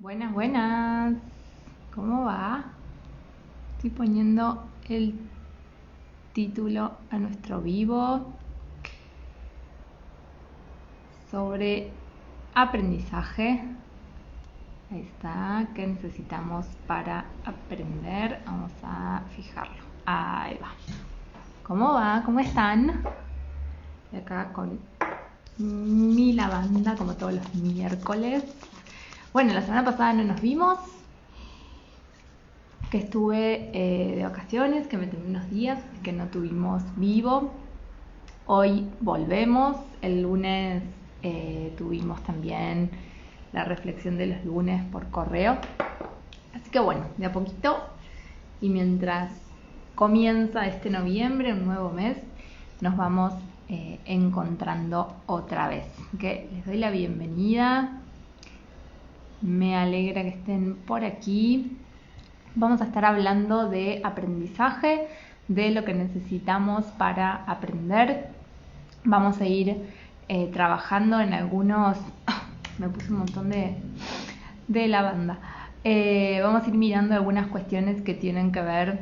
Buenas, buenas. ¿Cómo va? Estoy poniendo el título a nuestro vivo sobre aprendizaje. Ahí está. ¿Qué necesitamos para aprender? Vamos a fijarlo. Ahí va. ¿Cómo va? ¿Cómo están? Y acá con mi lavanda, como todos los miércoles. Bueno, la semana pasada no nos vimos, que estuve de vacaciones, que me tomé unos días, que no tuvimos vivo. Hoy volvemos, el lunes tuvimos también la reflexión de los lunes por correo. Así que bueno, de a poquito, y mientras comienza este noviembre, un nuevo mes, nos vamos encontrando otra vez. Que les doy la bienvenida. Me alegra que estén por aquí. Vamos a estar hablando de aprendizaje, de lo que necesitamos para aprender. Vamos a ir trabajando en algunos... me puse un montón de lavanda. Vamos a ir mirando algunas cuestiones que tienen que ver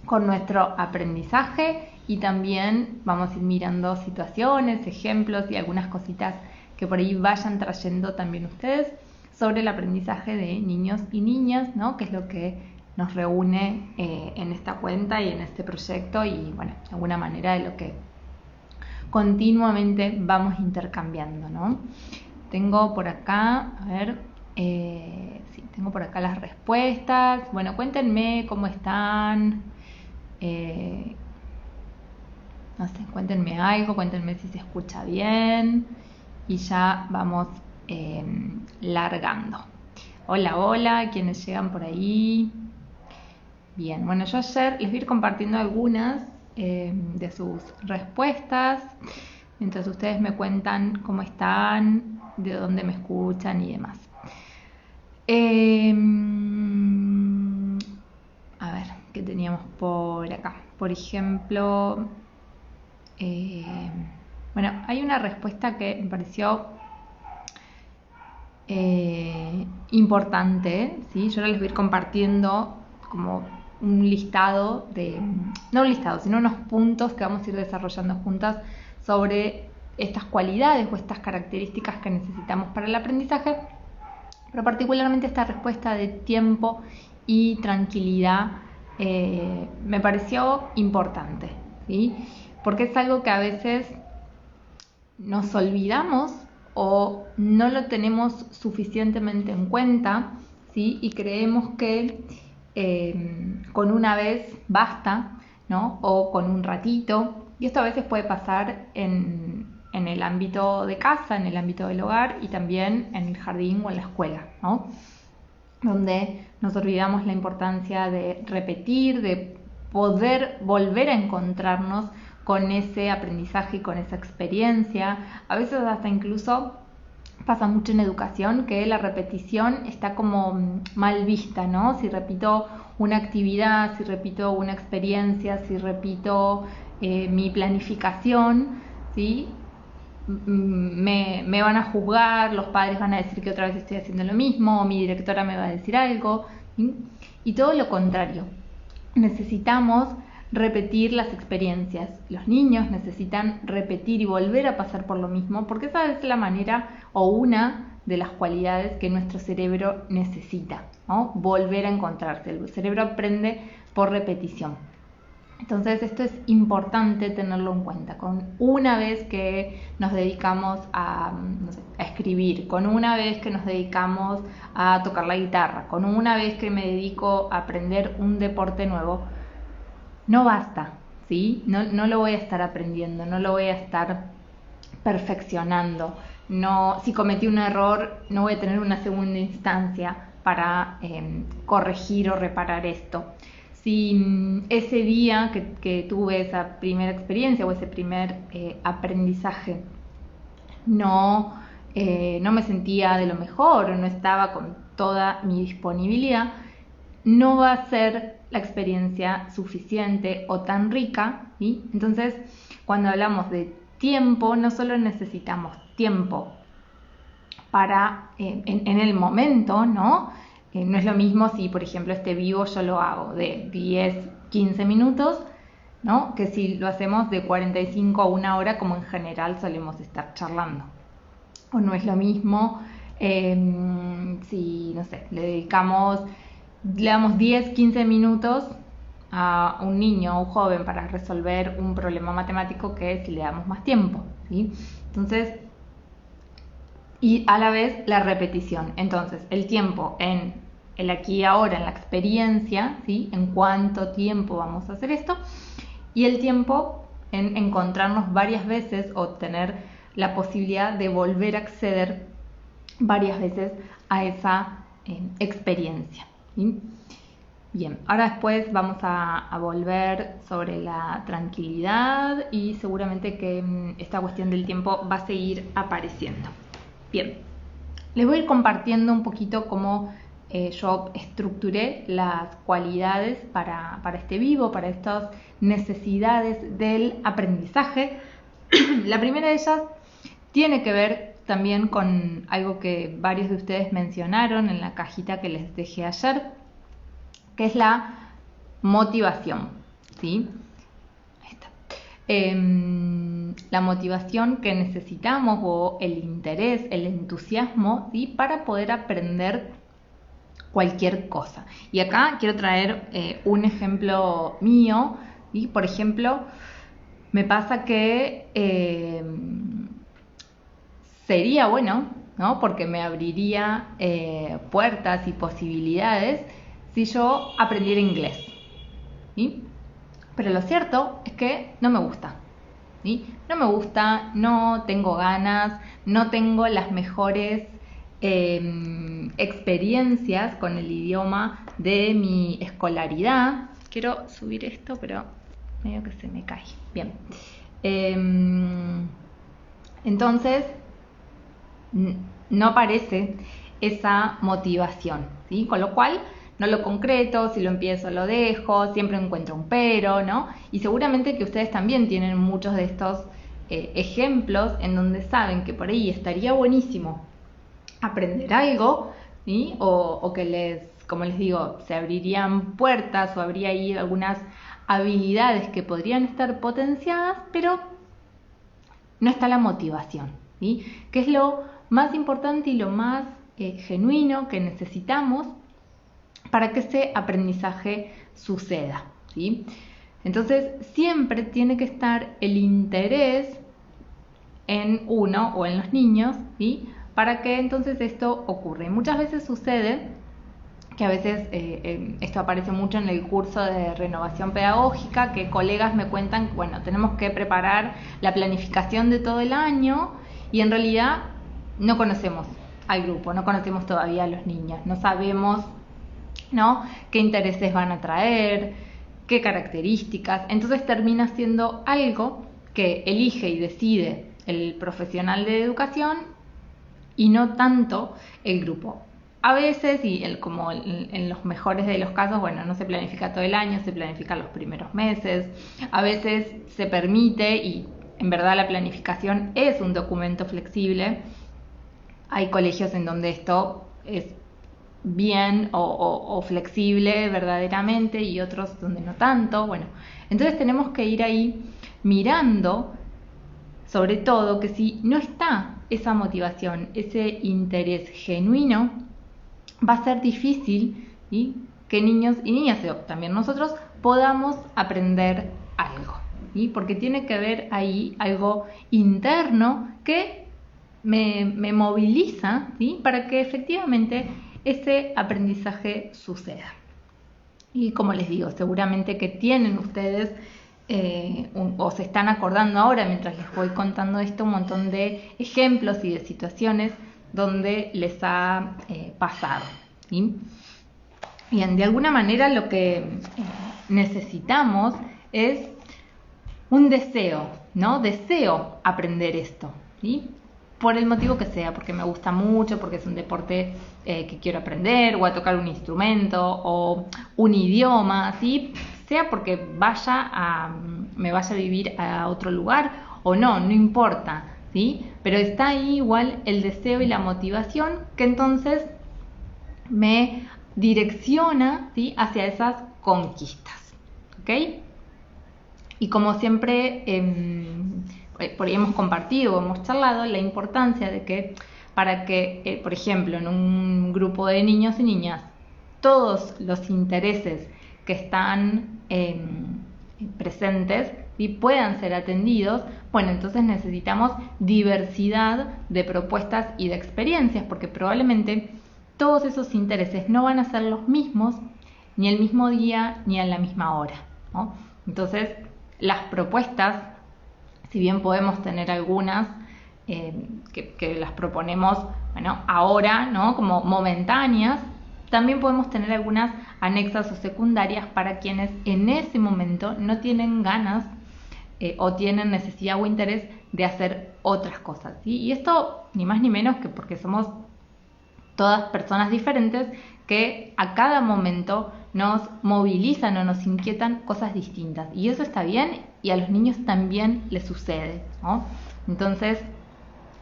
con nuestro aprendizaje, y también vamos a ir mirando situaciones, ejemplos y algunas cositas que por ahí vayan trayendo también ustedes sobre el aprendizaje de niños y niñas, ¿no? Que es lo que nos reúne en esta cuenta y en este proyecto, y bueno, de alguna manera de lo que continuamente vamos intercambiando, ¿no? Tengo por acá, a ver, sí, tengo por acá las respuestas. Bueno, cuéntenme cómo están. No sé, cuéntenme algo, cuéntenme si se escucha bien, y ya vamos largando. Hola, hola, quienes llegan por ahí. Bien, bueno, yo ayer les voy a ir compartiendo algunas de sus respuestas, mientras ustedes me cuentan cómo están, de dónde me escuchan y demás. A ver, ¿qué teníamos por acá? Por ejemplo, bueno, hay una respuesta que me pareció importante, ¿sí? Yo ahora les voy a ir compartiendo como un listado de, no un listado, sino unos puntos que vamos a ir desarrollando juntas sobre estas cualidades o estas características que necesitamos para el aprendizaje, pero particularmente esta respuesta de tiempo y tranquilidad me pareció importante, ¿sí? Porque es algo que a veces nos olvidamos o no lo tenemos suficientemente en cuenta, ¿sí? Y creemos que con una vez basta, ¿no? O con un ratito. Y esto a veces puede pasar en el ámbito de casa, en el ámbito del hogar, y también en el jardín o en la escuela, ¿no? Donde nos olvidamos la importancia de repetir, de poder volver a encontrarnos con ese aprendizaje y con esa experiencia. A veces hasta incluso pasa mucho en educación que la repetición está como mal vista, ¿no? Si repito una actividad, si repito una experiencia, si repito mi planificación, ¿sí? Me van a juzgar, los padres van a decir que otra vez estoy haciendo lo mismo, o mi directora me va a decir algo, ¿sí? Y todo lo contrario. Necesitamos repetir las experiencias. Los niños necesitan repetir y volver a pasar por lo mismo, porque esa es la manera o una de las cualidades que nuestro cerebro necesita, ¿no? Volver a encontrarse. El cerebro aprende por repetición. Entonces esto es importante tenerlo en cuenta. Con una vez que nos dedicamos a, no sé, a escribir, con una vez que nos dedicamos a tocar la guitarra, con una vez que me dedico a aprender un deporte nuevo, no basta, ¿sí? No lo voy a estar aprendiendo, no lo voy a estar perfeccionando. No, si cometí un error, no voy a tener una segunda instancia para corregir o reparar esto. Si ese día que tuve esa primera experiencia o ese primer aprendizaje no me sentía de lo mejor o no estaba con toda mi disponibilidad, no va a ser la experiencia suficiente o tan rica, ¿sí? Entonces, cuando hablamos de tiempo, no solo necesitamos tiempo para en el momento, ¿no? No es lo mismo si, por ejemplo, este vivo yo lo hago de 10, 15 minutos, ¿no? Que si lo hacemos de 45 a 1 hora, como en general solemos estar charlando. O no es lo mismo si, no sé, le damos 10, 15 minutos a un niño o un joven para resolver un problema matemático que si le damos más tiempo, ¿sí? Entonces, y a la vez la repetición. Entonces, el tiempo en el aquí y ahora, en la experiencia, ¿sí? En cuánto tiempo vamos a hacer esto, y el tiempo en encontrarnos varias veces o tener la posibilidad de volver a acceder varias veces a esa experiencia, ¿sí? Bien, ahora después vamos a volver sobre la tranquilidad y seguramente que esta cuestión del tiempo va a seguir apareciendo. Bien, les voy a ir compartiendo un poquito cómo yo estructuré las cualidades para este vivo, para estas necesidades del aprendizaje. La primera de ellas tiene que ver también con algo que varios de ustedes mencionaron en la cajita que les dejé ayer, que es la motivación, ¿sí? Ahí está. La motivación que necesitamos o el interés, el entusiasmo, ¿sí? Para poder aprender cualquier cosa. Y acá quiero traer un ejemplo mío, ¿sí? Por ejemplo, me pasa que sería bueno, ¿no? Porque me abriría puertas y posibilidades si yo aprendiera inglés, ¿sí? Pero lo cierto es que no me gusta, ¿sí? No me gusta, no tengo ganas, no tengo las mejores experiencias con el idioma de mi escolaridad. Quiero subir esto, pero medio que se me cae. Bien. Entonces, no aparece esa motivación, ¿sí? Con lo cual no lo concreto, si lo empiezo lo dejo, siempre encuentro un pero, ¿no? Y seguramente que ustedes también tienen muchos de estos ejemplos en donde saben que por ahí estaría buenísimo aprender algo, ¿sí? O que como les digo, se abrirían puertas o habría ahí algunas habilidades que podrían estar potenciadas, pero no está la motivación, ¿sí? Que es lo más importante y lo más genuino que necesitamos para que ese aprendizaje suceda, ¿sí? Entonces siempre tiene que estar el interés en uno o en los niños, ¿sí? Para que entonces esto ocurra. Y muchas veces sucede que a veces esto aparece mucho en el curso de renovación pedagógica, que colegas me cuentan, bueno, tenemos que preparar la planificación de todo el año y en realidad no conocemos al grupo, no conocemos todavía a los niños, no sabemos, ¿no?, qué intereses van a traer, qué características. Entonces termina siendo algo que elige y decide el profesional de educación y no tanto el grupo. A veces, y como en los mejores de los casos, bueno, no se planifica todo el año, se planifica los primeros meses. A veces se permite, y en verdad la planificación es un documento flexible. Hay colegios en donde esto es bien o flexible verdaderamente y otros donde no tanto. Bueno, entonces tenemos que ir ahí mirando, sobre todo, que si no está esa motivación, ese interés genuino, va a ser difícil, ¿sí?, que niños y niñas, también nosotros, podamos aprender algo, ¿sí? Porque tiene que haber ahí algo interno que me moviliza, ¿sí?, para que efectivamente ese aprendizaje suceda. Y como les digo, seguramente que tienen ustedes o se están acordando ahora mientras les voy contando esto un montón de ejemplos y de situaciones donde les ha pasado, ¿sí? Bien, de alguna manera lo que necesitamos es un deseo, ¿no? Deseo aprender esto, ¿sí? Por el motivo que sea, porque me gusta mucho, porque es un deporte que quiero aprender, o a tocar un instrumento, o un idioma, ¿sí? Sea porque me vaya a vivir a otro lugar o no importa, ¿sí? Pero está ahí igual el deseo y la motivación que entonces me direcciona, ¿sí? Hacia esas conquistas, ¿ok? Y como siempre, por ahí hemos compartido o hemos charlado la importancia de que para que, por ejemplo, en un grupo de niños y niñas, todos los intereses que están presentes y puedan ser atendidos, bueno, entonces necesitamos diversidad de propuestas y de experiencias, porque probablemente todos esos intereses no van a ser los mismos ni el mismo día ni a la misma hora, ¿no? Entonces, las propuestas, si bien podemos tener algunas que las proponemos, bueno, ahora, ¿no? Como momentáneas, también podemos tener algunas anexas o secundarias para quienes en ese momento no tienen ganas o tienen necesidad o interés de hacer otras cosas, ¿sí? Y esto ni más ni menos que porque somos todas personas diferentes que a cada momento nos movilizan o nos inquietan cosas distintas. Y eso está bien y a los niños también les sucede, ¿no? Entonces,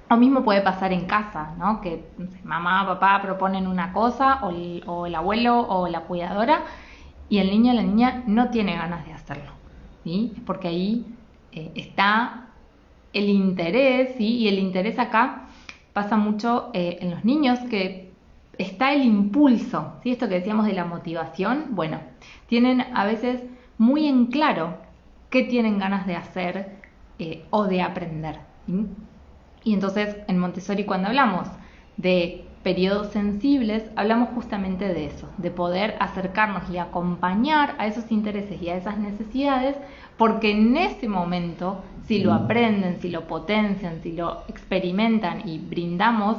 lo mismo puede pasar en casa, ¿no? Que no sé, mamá, papá proponen una cosa o el abuelo o la cuidadora y el niño o la niña no tiene ganas de hacerlo, ¿sí? Es porque ahí está el interés, ¿sí? Y el interés acá pasa mucho en los niños que está el impulso, ¿sí? Esto que decíamos de la motivación, bueno, tienen a veces muy en claro qué tienen ganas de hacer o de aprender, ¿sí? Y entonces en Montessori cuando hablamos de periodos sensibles, hablamos justamente de eso, de poder acercarnos y acompañar a esos intereses y a esas necesidades, porque en ese momento, si lo aprenden, si lo potencian, si lo experimentan y brindamos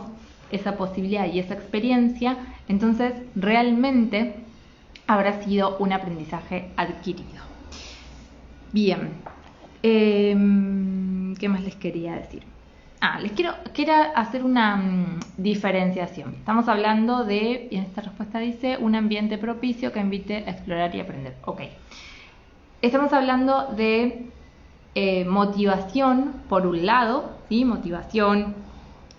esa posibilidad y esa experiencia, entonces realmente habrá sido un aprendizaje adquirido. Bien, ¿qué más les quería decir? Les quiero hacer una diferenciación. Estamos hablando de, y en esta respuesta dice, un ambiente propicio que invite a explorar y aprender. Ok. Estamos hablando de motivación por un lado, ¿sí? Motivación,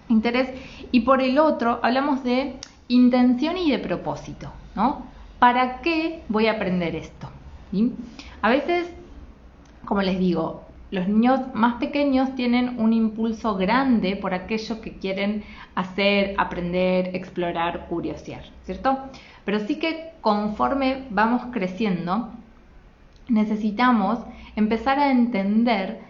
interés, y por el otro hablamos de intención y de propósito, ¿no? ¿Para qué voy a aprender esto? ¿Sí? A veces, como les digo, los niños más pequeños tienen un impulso grande por aquello que quieren hacer, aprender, explorar, curiosear, ¿cierto? Pero sí que conforme vamos creciendo, necesitamos empezar a entender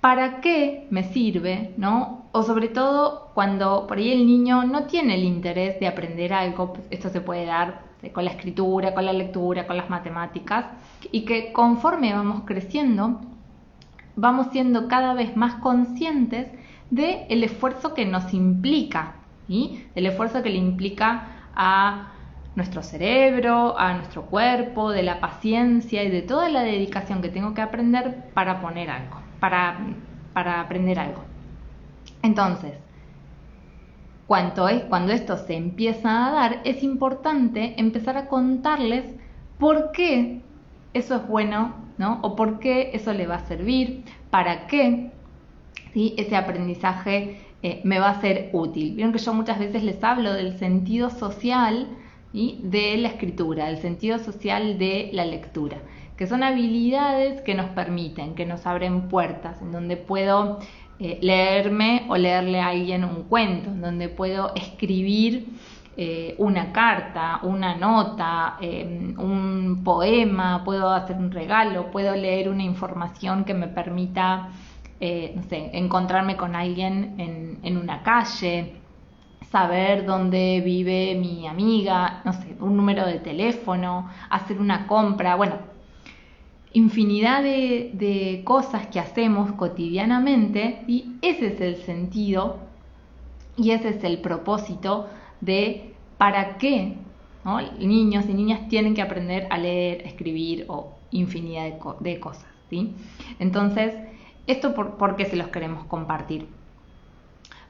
para qué me sirve, ¿no? O sobre todo cuando por ahí el niño no tiene el interés de aprender algo, pues esto se puede dar con la escritura, con la lectura, con las matemáticas, y que conforme vamos creciendo, vamos siendo cada vez más conscientes del esfuerzo que nos implica, ¿sí? El esfuerzo que le implica a nuestro cerebro, a nuestro cuerpo, de la paciencia y de toda la dedicación que tengo que aprender para poner algo, para aprender algo. Entonces, cuando esto se empieza a dar, es importante empezar a contarles por qué eso es bueno, ¿no? O por qué eso le va a servir, para qué, ¿sí? Ese aprendizaje me va a ser útil. Vieron que yo muchas veces les hablo del sentido social, ¿sí? De la escritura, del sentido social de la lectura, que son habilidades que nos permiten, que nos abren puertas, en donde puedo leerme o leerle a alguien un cuento, en donde puedo escribir una carta, una nota, un poema, puedo hacer un regalo, puedo leer una información que me permita, no sé, encontrarme con alguien en una calle, saber dónde vive mi amiga, no sé, un número de teléfono, hacer una compra, bueno, infinidad de cosas que hacemos cotidianamente, y ese es el sentido y ese es el propósito de para qué, ¿no? Niños y niñas tienen que aprender a leer, a escribir o infinidad de cosas, ¿sí? Entonces, esto por qué se los queremos compartir.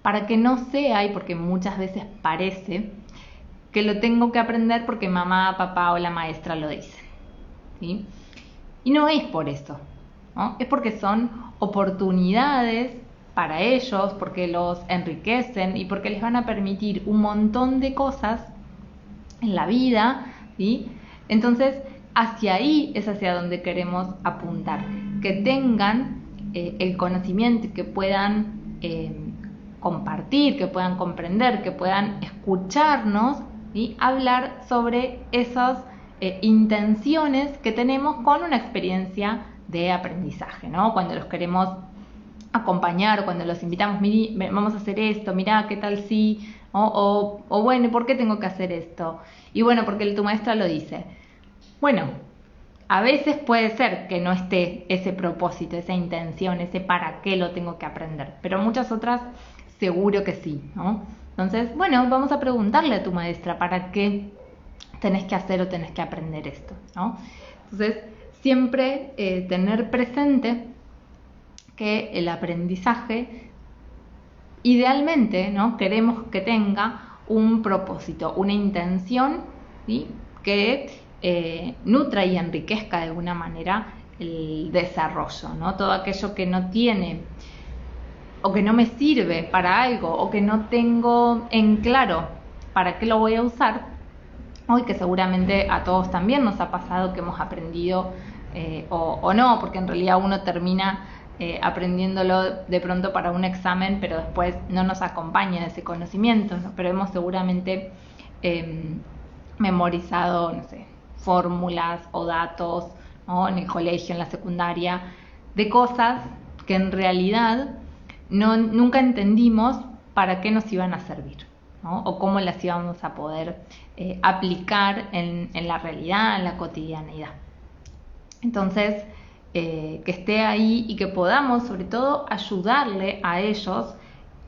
Para que no sea, y porque muchas veces parece, que lo tengo que aprender porque mamá, papá o la maestra lo dicen, ¿sí? Y no es por eso, ¿no? Es porque son oportunidades para ellos, porque los enriquecen y porque les van a permitir un montón de cosas en la vida, ¿sí? Entonces, hacia ahí es hacia donde queremos apuntar, que tengan el conocimiento y que puedan compartir, que puedan comprender, que puedan escucharnos y hablar sobre esas intenciones que tenemos con una experiencia de aprendizaje, ¿no? Cuando los queremos acompañar o cuando los invitamos, vamos a hacer esto, mirá, ¿qué tal si? O bueno, ¿por qué tengo que hacer esto? Y bueno, porque tu maestra lo dice. Bueno, a veces puede ser que no esté ese propósito, esa intención, ese para qué lo tengo que aprender, pero muchas otras seguro que sí, ¿no? Entonces, bueno, vamos a preguntarle a tu maestra para qué tenés que hacer o tenés que aprender esto, ¿no? Entonces, siempre tener presente que el aprendizaje, idealmente, ¿no? Queremos que tenga un propósito, una intención, ¿sí? Que nutra y enriquezca de alguna manera el desarrollo, ¿no? Todo aquello que no tiene o que no me sirve para algo o que no tengo en claro para qué lo voy a usar, hoy que seguramente a todos también nos ha pasado que hemos aprendido o no, porque en realidad uno termina aprendiéndolo de pronto para un examen, pero después no nos acompaña ese conocimiento, ¿no? Pero hemos seguramente memorizado, no sé, fórmulas o datos, ¿no? En el colegio, en la secundaria, de cosas que en realidad nunca entendimos para qué nos iban a servir, ¿no? O cómo las íbamos a poder aplicar en la realidad, en la cotidianeidad. Entonces, que esté ahí y que podamos sobre todo ayudarle a ellos,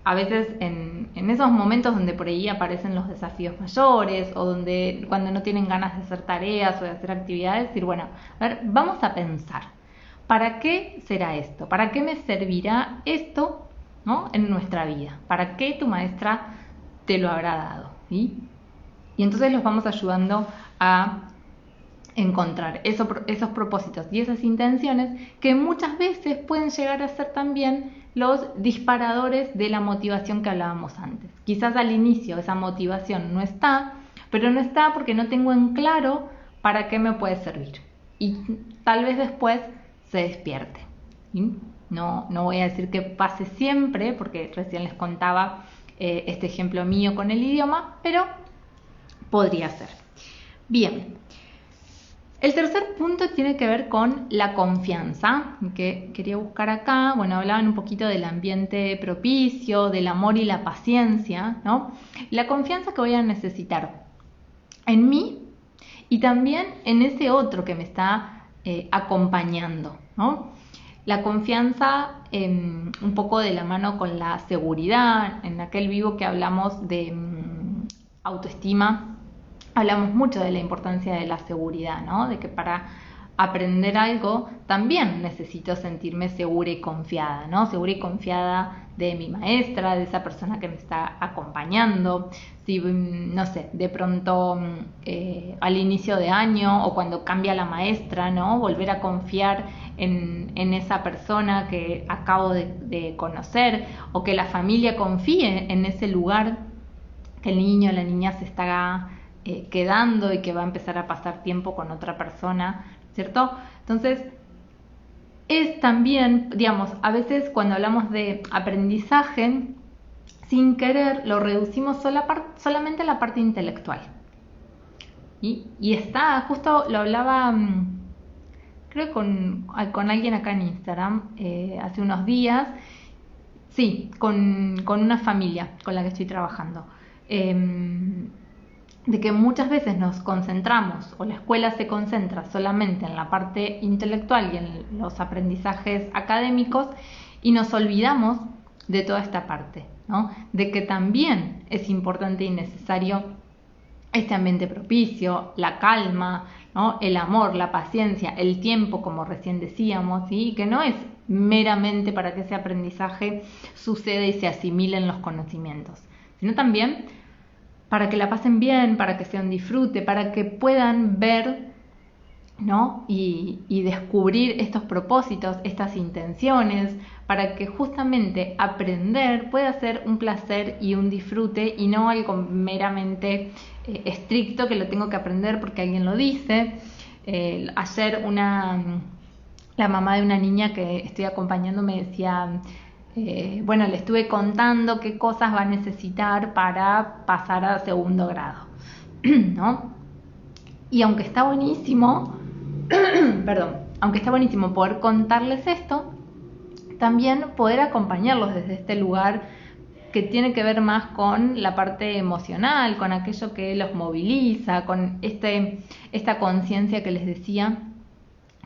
a veces en esos momentos donde por ahí aparecen los desafíos mayores o donde cuando no tienen ganas de hacer tareas o de hacer actividades, decir, bueno, a ver, vamos a pensar, ¿para qué será esto? ¿Para qué me servirá esto, ¿no? En nuestra vida? ¿Para qué tu maestra te lo habrá dado? ¿Sí? Y entonces los vamos ayudando a encontrar esos propósitos y esas intenciones que muchas veces pueden llegar a ser también los disparadores de la motivación que hablábamos antes. Quizás al inicio esa motivación no está, pero no está porque no tengo en claro para qué me puede servir. Y tal vez después se despierte. ¿Sí? No voy a decir que pase siempre, porque recién les contaba este ejemplo mío con el idioma, pero podría ser. Bien. El tercer punto tiene que ver con la confianza, que quería buscar acá. Bueno, hablaban un poquito del ambiente propicio, del amor y la paciencia, ¿no? La confianza que voy a necesitar en mí y también en ese otro que me está acompañando, ¿no? La confianza un poco de la mano con la seguridad. En aquel vivo que hablamos de autoestima, hablamos mucho de la importancia de la seguridad, ¿no? De que para aprender algo también necesito sentirme segura y confiada, ¿no? Segura y confiada de mi maestra, de esa persona que me está acompañando. Si, no sé, de pronto al inicio de año o cuando cambia la maestra, ¿no? Volver a confiar en esa persona que acabo de conocer, o que la familia confíe en ese lugar que el niño o la niña se está quedando y que va a empezar a pasar tiempo con otra persona, ¿cierto? Entonces, es también, digamos, a veces cuando hablamos de aprendizaje, sin querer lo reducimos solamente a la parte intelectual. Y está, justo lo hablaba, creo con alguien acá en Instagram hace unos días, sí, con una familia con la que estoy trabajando. De que muchas veces nos concentramos o la escuela se concentra solamente en la parte intelectual y en los aprendizajes académicos y nos olvidamos de toda esta parte, ¿no? De que también es importante y necesario este ambiente propicio, la calma, ¿no? El amor, la paciencia, el tiempo, como recién decíamos, ¿sí? Que no es meramente para que ese aprendizaje suceda y se asimilen los conocimientos, sino también para que la pasen bien, para que sea un disfrute, para que puedan ver ¿no? Y descubrir estos propósitos, estas intenciones, para que justamente aprender pueda ser un placer y un disfrute y no algo meramente estricto que lo tengo que aprender porque alguien lo dice. Ayer la mamá de una niña que estoy acompañando me decía, bueno, le estuve contando qué cosas va a necesitar para pasar a segundo grado, ¿no? Y aunque está buenísimo, perdón, aunque está buenísimo poder contarles esto, también poder acompañarlos desde este lugar que tiene que ver más con la parte emocional, con aquello que los moviliza, con esta conciencia que les decía,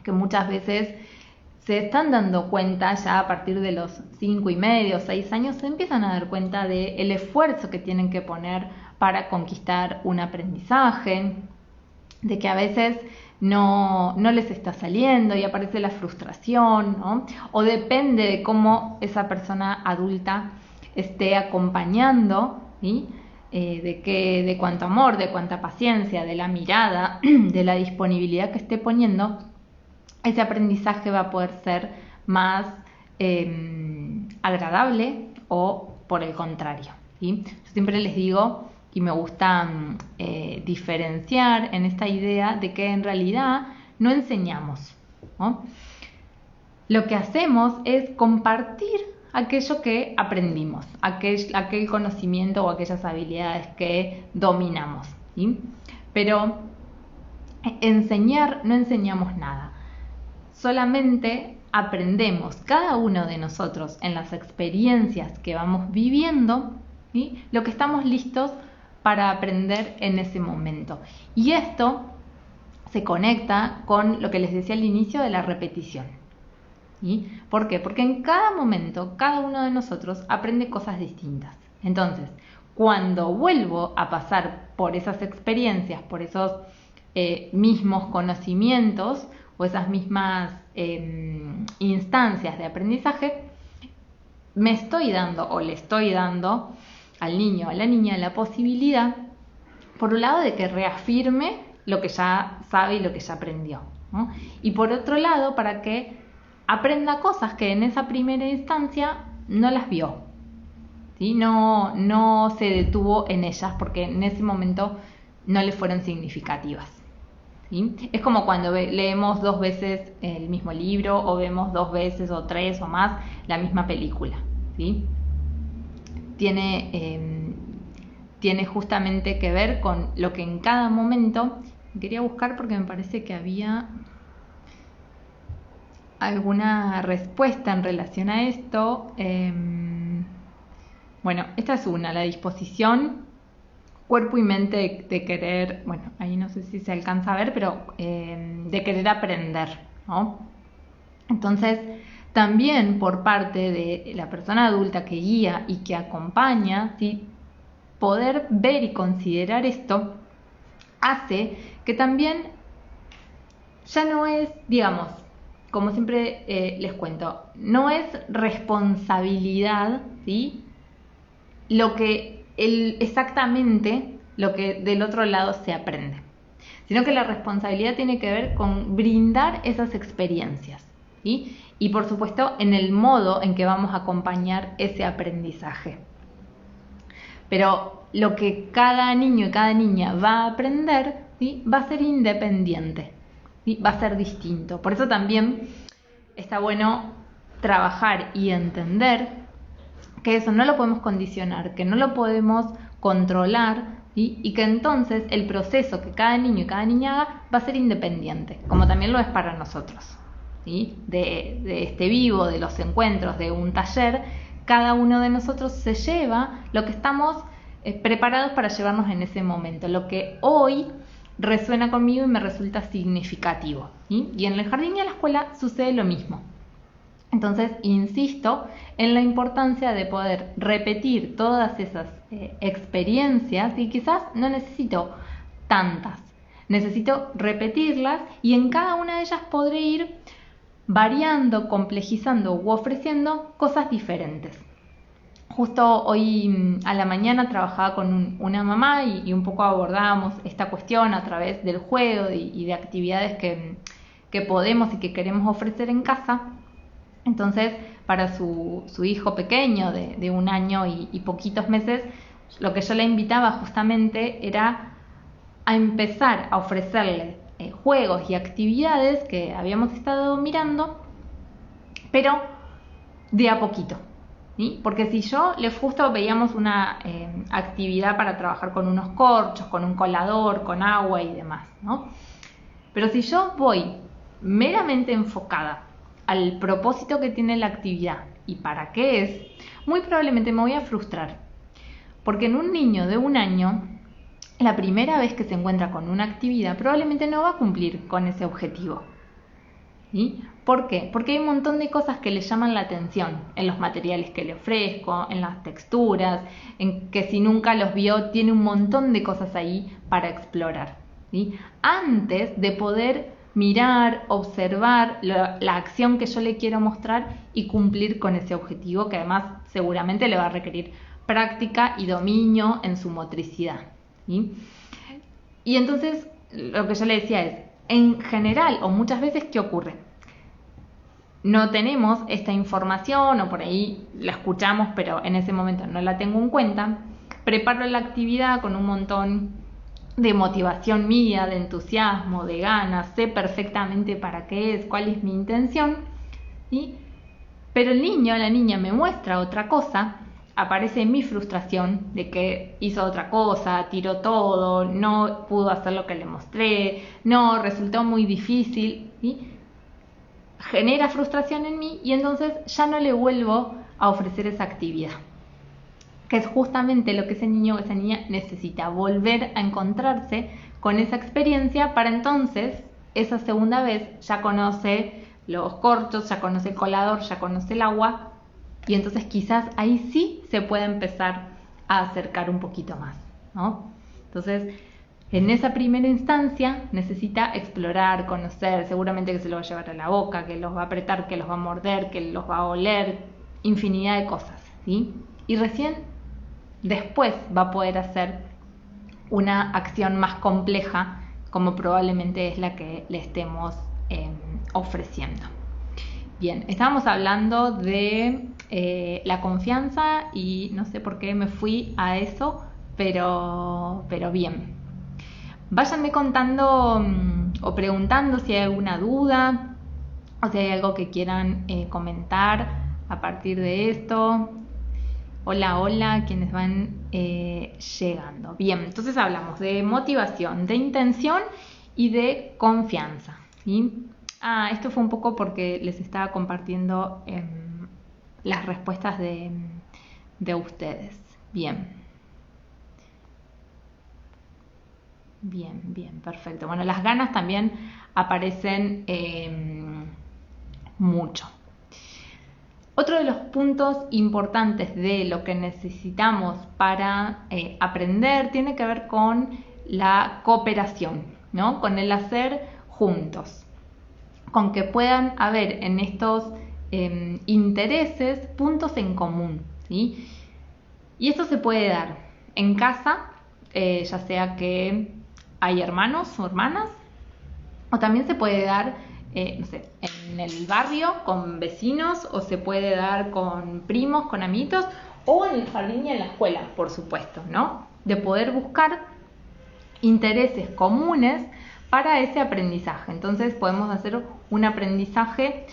que muchas veces se están dando cuenta ya a partir de los 5 y medio, 6 años, se empiezan a dar cuenta del esfuerzo que tienen que poner para conquistar un aprendizaje, de que a veces no les está saliendo y aparece la frustración, ¿no? O depende de cómo esa persona adulta esté acompañando, ¿sí? De cuánto amor, de cuánta paciencia, de la mirada, de la disponibilidad que esté poniendo, ese aprendizaje va a poder ser más agradable o por el contrario, ¿sí? Yo siempre les digo, y me gusta diferenciar en esta idea de que en realidad no enseñamos, ¿no? Lo que hacemos es compartir aquello que aprendimos, aquel conocimiento o aquellas habilidades que dominamos, ¿sí? Pero enseñar no enseñamos nada, solamente aprendemos cada uno de nosotros en las experiencias que vamos viviendo, ¿sí? Lo que estamos listos para aprender en ese momento. Y esto se conecta con lo que les decía al inicio de la repetición. ¿Sí? ¿Por qué? Porque en cada momento, cada uno de nosotros aprende cosas distintas. Entonces, cuando vuelvo a pasar por esas experiencias, por esos mismos conocimientos o esas mismas instancias de aprendizaje, me estoy dando o le estoy dando al niño o a la niña la posibilidad, por un lado, de que reafirme lo que ya sabe y lo que ya aprendió, ¿no? Y por otro lado, para que aprenda cosas que en esa primera instancia no las vio, ¿sí? No se detuvo en ellas porque en ese momento no le fueron significativas, ¿sí? Es como cuando leemos 2 veces el mismo libro o vemos 2 veces o 3 o más la misma película, ¿sí? Tiene justamente que ver con lo que en cada momento, quería buscar porque me parece que había alguna respuesta en relación a esto. Bueno, esta es la disposición, cuerpo y mente de querer, bueno, ahí no sé si se alcanza a ver, pero de querer aprender, ¿no? Entonces, también por parte de la persona adulta que guía y que acompaña, ¿sí? Poder ver y considerar esto hace que también ya no es, digamos, como siempre les cuento, no es responsabilidad, ¿sí? Exactamente lo que del otro lado se aprende, sino que la responsabilidad tiene que ver con brindar esas experiencias, ¿sí? Y por supuesto en el modo en que vamos a acompañar ese aprendizaje. Pero lo que cada niño y cada niña va a aprender, ¿sí? Va a ser independiente, ¿sí? Va a ser distinto. Por eso también está bueno trabajar y entender que eso no lo podemos condicionar, que no lo podemos controlar, ¿sí? Y que entonces el proceso que cada niño y cada niña haga va a ser independiente, como también lo es para nosotros, ¿sí? De este vivo, de los encuentros, de un taller, cada uno de nosotros se lleva lo que estamos preparados para llevarnos en ese momento, lo que hoy resuena conmigo y me resulta significativo, ¿sí? Y en el jardín y en la escuela sucede lo mismo. Entonces, insisto en la importancia de poder repetir todas esas experiencias, y quizás no necesito tantas, necesito repetirlas y en cada una de ellas podré ir variando, complejizando u ofreciendo cosas diferentes. Justo hoy a la mañana trabajaba con una mamá y un poco abordábamos esta cuestión a través del juego y de actividades que podemos y que queremos ofrecer en casa. Entonces, para su hijo pequeño de 1 año y poquitos meses, lo que yo le invitaba justamente era a empezar a ofrecerle juegos y actividades que habíamos estado mirando, pero de a poquito. ¿Sí? Porque si yo justo veíamos una actividad para trabajar con unos corchos, con un colador, con agua y demás, ¿no? Pero si yo voy meramente enfocada al propósito que tiene la actividad y para qué es, muy probablemente me voy a frustrar. Porque en un niño de 1 año, la primera vez que se encuentra con una actividad probablemente no va a cumplir con ese objetivo. ¿Sí? ¿Por qué? Porque hay un montón de cosas que le llaman la atención en los materiales que le ofrezco, en las texturas, en que si nunca los vio tiene un montón de cosas ahí para explorar. ¿Sí? Antes de poder mirar, observar la acción que yo le quiero mostrar y cumplir con ese objetivo que además seguramente le va a requerir práctica y dominio en su motricidad. ¿Sí? Y entonces lo que yo le decía es, en general o muchas veces, ¿qué ocurre? No tenemos esta información o por ahí la escuchamos pero en ese momento no la tengo en cuenta, preparo la actividad con un montón de motivación mía, de entusiasmo, de ganas, sé perfectamente para qué es, cuál es mi intención, ¿sí? Pero el niño o la niña me muestra otra cosa, aparece mi frustración de que hizo otra cosa, tiró todo, no pudo hacer lo que le mostré, no, resultó muy difícil, ¿sí? Genera frustración en mí y entonces ya no le vuelvo a ofrecer esa actividad, que es justamente lo que ese niño o esa niña necesita, volver a encontrarse con esa experiencia para entonces, esa segunda vez, ya conoce los corchos, ya conoce el colador, ya conoce el agua y entonces quizás ahí sí se puede empezar a acercar un poquito más, ¿no? Entonces, en esa primera instancia necesita explorar, conocer, seguramente que se lo va a llevar a la boca, que los va a apretar, que los va a morder, que los va a oler, infinidad de cosas, ¿sí? Y recién después va a poder hacer una acción más compleja, como probablemente es la que le estemos ofreciendo. Bien, estábamos hablando de la confianza y no sé por qué me fui a eso, pero bien. Váyanme contando o preguntando si hay alguna duda o si hay algo que quieran comentar a partir de esto. Hola, hola, quienes van llegando. Bien, entonces hablamos de motivación, de intención y de confianza, ¿sí? Esto fue un poco porque les estaba compartiendo las respuestas de ustedes. Bien. Bien, perfecto. Bueno, las ganas también aparecen mucho. Otro de los puntos importantes de lo que necesitamos para aprender tiene que ver con la cooperación, ¿no? Con el hacer juntos, con que puedan haber en estos intereses puntos en común, ¿sí? Y esto se puede dar en casa, ya sea que hay hermanos o hermanas, o también se puede dar, no sé, en el barrio con vecinos, o se puede dar con primos, con amiguitos, o en el jardín y en la escuela, por supuesto, ¿no? De poder buscar intereses comunes para ese aprendizaje. Entonces podemos hacer un aprendizaje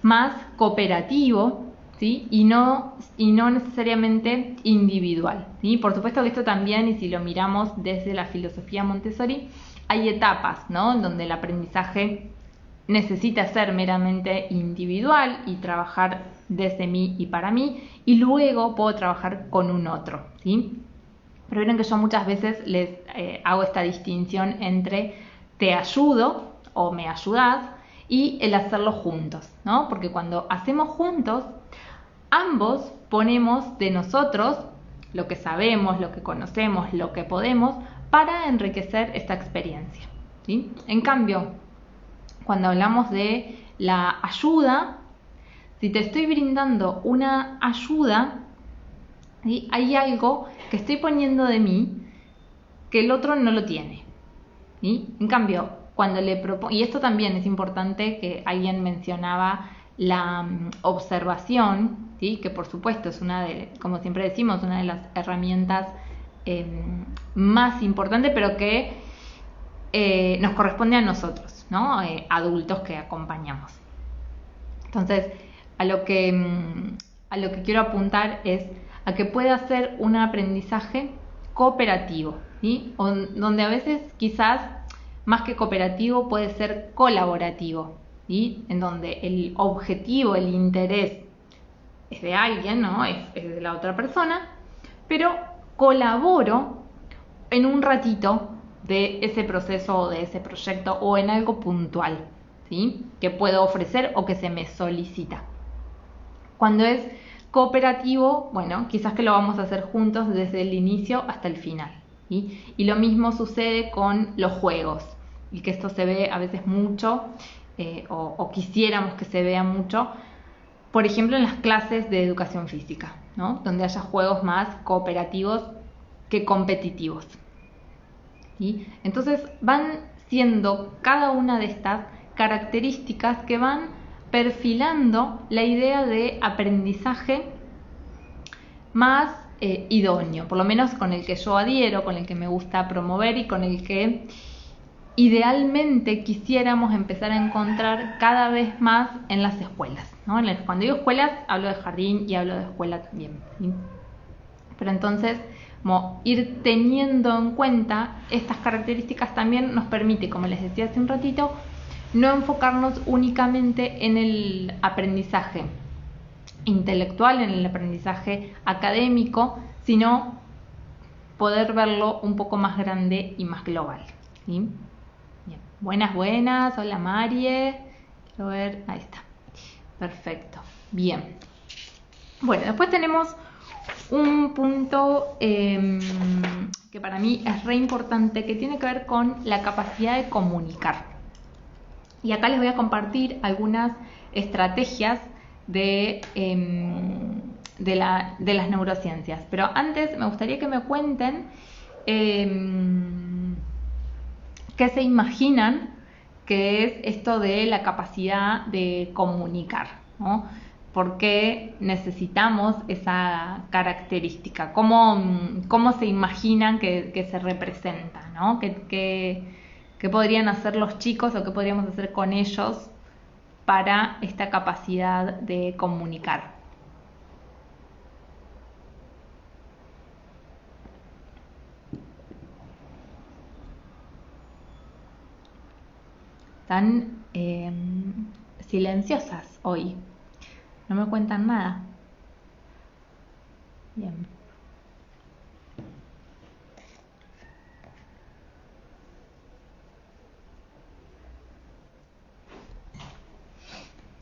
más cooperativo, ¿sí? y no necesariamente individual, ¿sí? Por supuesto que esto también, y si lo miramos desde la filosofía Montessori, hay etapas, ¿no? Donde el aprendizaje necesita ser meramente individual y trabajar desde mí y para mí, y luego puedo trabajar con un otro, ¿sí? Pero vieron que yo muchas veces les hago esta distinción entre te ayudo o me ayudás y el hacerlo juntos, ¿no? Porque cuando hacemos juntos, ambos ponemos de nosotros lo que sabemos, lo que conocemos, lo que podemos para enriquecer esta experiencia, ¿sí? En cambio, cuando hablamos de la ayuda, si te estoy brindando una ayuda, ¿sí? Hay algo que estoy poniendo de mí que el otro no lo tiene. ¿Sí? En cambio, cuando le propongo, y esto también es importante, que alguien mencionaba la observación, ¿sí? Que por supuesto es una de, como siempre decimos, una de las herramientas más importantes, pero que nos corresponde a nosotros, ¿no? Adultos que acompañamos. Entonces, a lo que quiero apuntar es a que pueda ser un aprendizaje cooperativo, ¿sí? Donde a veces quizás más que cooperativo puede ser colaborativo, ¿sí? En donde el objetivo, el interés es de alguien, ¿no? Es de la otra persona, pero colaboro en un ratito de ese proceso o de ese proyecto o en algo puntual, ¿sí? Que puedo ofrecer o que se me solicita. Cuando es cooperativo, bueno, quizás que lo vamos a hacer juntos desde el inicio hasta el final, ¿sí? Y lo mismo sucede con los juegos, y que esto se ve a veces mucho, o quisiéramos que se vea mucho, por ejemplo en las clases de educación física, ¿no? Donde haya juegos más cooperativos que competitivos, ¿sí? Entonces van siendo cada una de estas características que van perfilando la idea de aprendizaje más idóneo, por lo menos con el que yo adhiero, con el que me gusta promover y con el que idealmente quisiéramos empezar a encontrar cada vez más en las escuelas, ¿no? Cuando digo escuelas hablo de jardín y hablo de escuela también, ¿sí? Pero entonces, como ir teniendo en cuenta estas características también nos permite, como les decía hace un ratito, no enfocarnos únicamente en el aprendizaje intelectual, en el aprendizaje académico, sino poder verlo un poco más grande y más global, ¿sí? Bien. Buenas, hola Marie, quiero ver, ahí está, perfecto, bien. Bueno, después tenemos un punto que para mí es re importante, que tiene que ver con la capacidad de comunicar. Y acá les voy a compartir algunas estrategias de las neurociencias. Pero antes me gustaría que me cuenten qué se imaginan que es esto de la capacidad de comunicar, ¿no? ¿Por qué necesitamos esa característica? ¿Cómo se imaginan que se representa, ¿no? ¿Qué podrían hacer los chicos o qué podríamos hacer con ellos para esta capacidad de comunicar? Están silenciosas hoy. No me cuentan nada. Bien.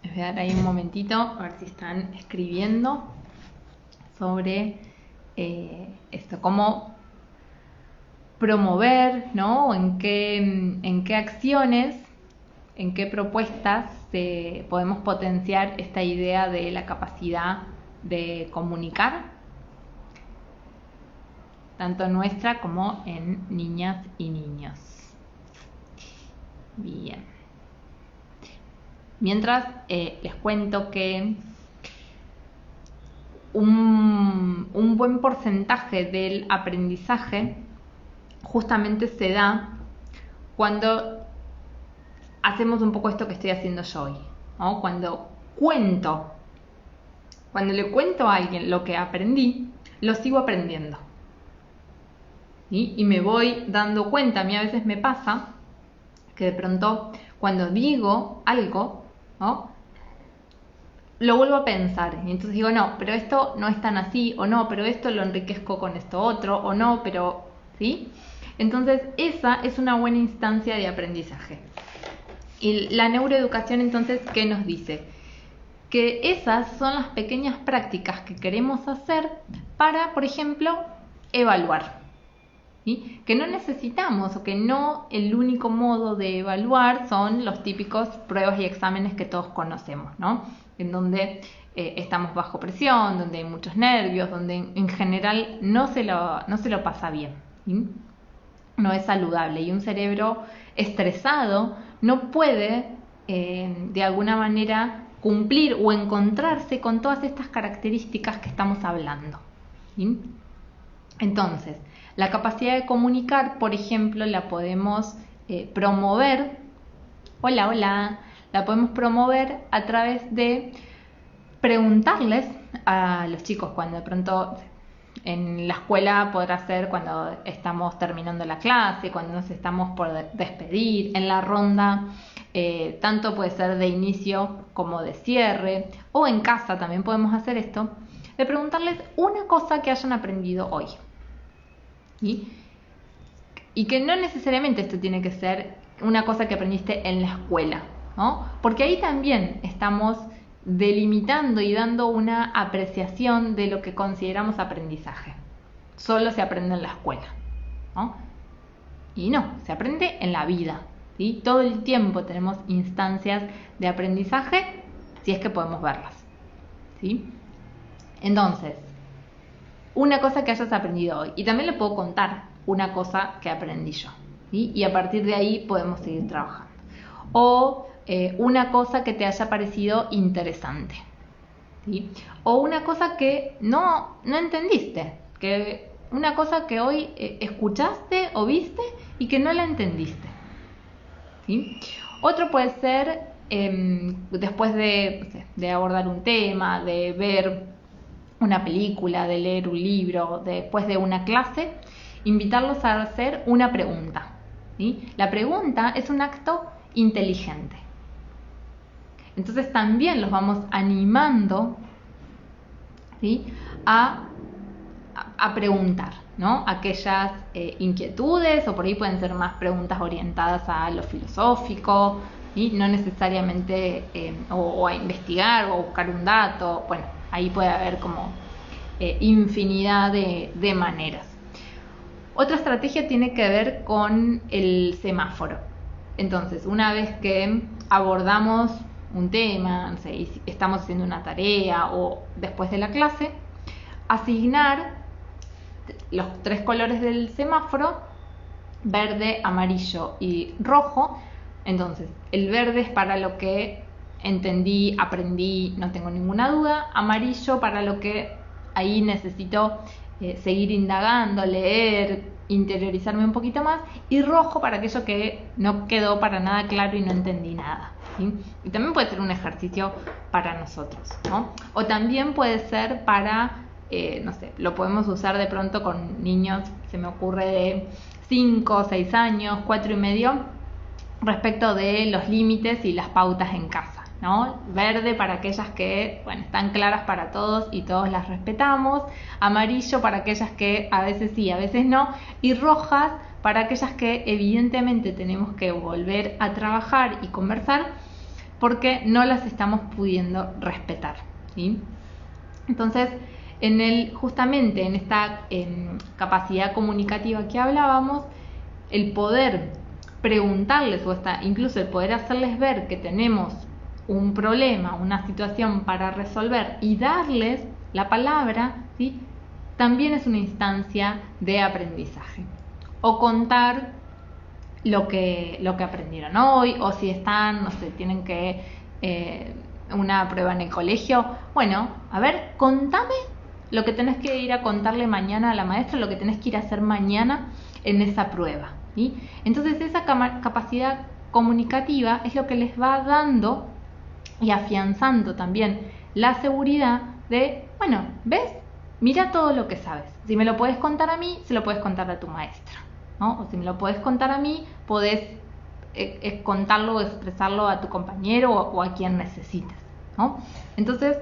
Les voy a dar ahí un momentito a ver si están escribiendo sobre esto, cómo promover, ¿no? En qué acciones, en qué propuestas podemos potenciar esta idea de la capacidad de comunicar, tanto nuestra como en niñas y niños. Bien. Mientras les cuento que un buen porcentaje del aprendizaje justamente se da cuando hacemos un poco esto que estoy haciendo yo hoy, ¿no? Cuando le cuento a alguien lo que aprendí, lo sigo aprendiendo, ¿sí? Y me voy dando cuenta. A mí a veces me pasa que de pronto cuando digo algo, ¿no?, lo vuelvo a pensar y entonces digo, no, pero esto no es tan así, o no, pero esto lo enriquezco con esto otro, o no, pero, ¿sí? Entonces esa es una buena instancia de aprendizaje. Y la neuroeducación entonces, ¿qué nos dice? Que esas son las pequeñas prácticas que queremos hacer para, por ejemplo, evaluar, ¿sí? Que no necesitamos, o que no el único modo de evaluar son los típicos pruebas y exámenes que todos conocemos, ¿no? En donde estamos bajo presión, donde hay muchos nervios, donde en general no se lo pasa bien, ¿sí? No es saludable, y un cerebro estresado no puede de alguna manera cumplir o encontrarse con todas estas características que estamos hablando, ¿sí? Entonces, la capacidad de comunicar, por ejemplo, la podemos promover. Hola, la podemos promover a través de preguntarles a los chicos cuando de pronto en la escuela podrá ser cuando estamos terminando la clase, cuando nos estamos por despedir, en la ronda, tanto puede ser de inicio como de cierre, o en casa también podemos hacer esto, de preguntarles una cosa que hayan aprendido hoy. ¿Sí? Y que no necesariamente esto tiene que ser una cosa que aprendiste en la escuela, ¿no? Porque ahí también estamos delimitando y dando una apreciación de lo que consideramos aprendizaje. Solo se aprende en la escuela, ¿no? Y no, se aprende en la vida, ¿sí? Todo el tiempo tenemos instancias de aprendizaje si es que podemos verlas, ¿sí? Entonces, una cosa que hayas aprendido hoy, y también le puedo contar una cosa que aprendí yo, ¿sí? Y a partir de ahí podemos seguir trabajando. O una cosa que te haya parecido interesante, ¿sí? O una cosa que no entendiste, que una cosa que hoy escuchaste o viste y que no la entendiste, ¿sí? Otro puede ser después de abordar un tema, de ver una película, de leer un libro, después de una clase, invitarlos a hacer una pregunta, ¿sí? La pregunta es un acto inteligente. Entonces también los vamos animando, ¿sí? a preguntar, ¿no? Aquellas inquietudes, o por ahí pueden ser más preguntas orientadas a lo filosófico, ¿sí? No necesariamente o a investigar o a buscar un dato. Bueno, ahí puede haber como infinidad de maneras. Otra estrategia tiene que ver con el semáforo. Entonces, una vez que abordamos un tema, no sé, estamos haciendo una tarea o después de la clase, asignar los 3 colores del semáforo, verde, amarillo y rojo. Entonces, el verde es para lo que entendí, aprendí, no tengo ninguna duda. Amarillo para lo que ahí necesito seguir indagando, leer, interiorizarme un poquito más. Y rojo para aquello que no quedó para nada claro y no entendí nada, ¿sí? Y también puede ser un ejercicio para nosotros, ¿no? O también puede ser para, no sé, lo podemos usar de pronto con niños, se me ocurre de 5, 6 años, 4 y medio, respecto de los límites y las pautas en casa, ¿no? Verde para aquellas que, bueno, están claras para todos y todos las respetamos. Amarillo para aquellas que a veces sí, a veces no. Y rojas para aquellas que evidentemente tenemos que volver a trabajar y conversar porque no las estamos pudiendo respetar, ¿sí? Entonces, justamente en esta capacidad comunicativa que hablábamos, el poder preguntarles o hasta incluso el poder hacerles ver que tenemos un problema, una situación para resolver y darles la palabra, ¿sí? También es una instancia de aprendizaje. O contar lo que aprendieron hoy, o si están, no sé, tienen que una prueba en el colegio. Bueno, a ver, contame lo que tenés que ir a contarle mañana a la maestra, lo que tenés que ir a hacer mañana en esa prueba, ¿sí? Entonces esa capacidad comunicativa es lo que les va dando y afianzando también la seguridad de, bueno, ¿ves? Mira todo lo que sabes. Si me lo puedes contar a mí, se lo puedes contar a tu maestra, ¿no? O si me lo puedes contar a mí, podés contarlo o expresarlo a tu compañero o a quien necesites, ¿no? Entonces,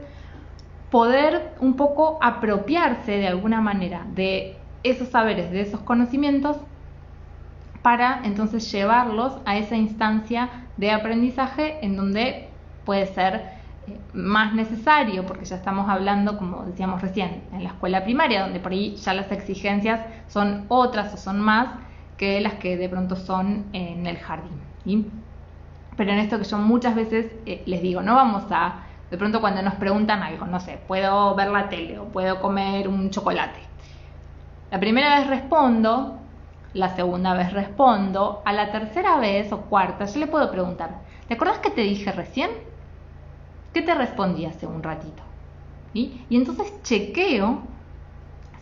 poder un poco apropiarse de alguna manera de esos saberes, de esos conocimientos, para entonces llevarlos a esa instancia de aprendizaje en donde puede ser más necesario, porque ya estamos hablando, como decíamos recién, en la escuela primaria, donde por ahí ya las exigencias son otras o son más que las que de pronto son en el jardín, ¿sí? Pero en esto que yo muchas veces les digo, no vamos a De pronto cuando nos preguntan algo, no sé, puedo ver la tele o puedo comer un chocolate. La primera vez respondo, la segunda vez respondo, a la tercera vez o cuarta yo le puedo preguntar, ¿te acordás que te dije recién? ¿Qué te respondí hace un ratito? ¿Sí? Y entonces chequeo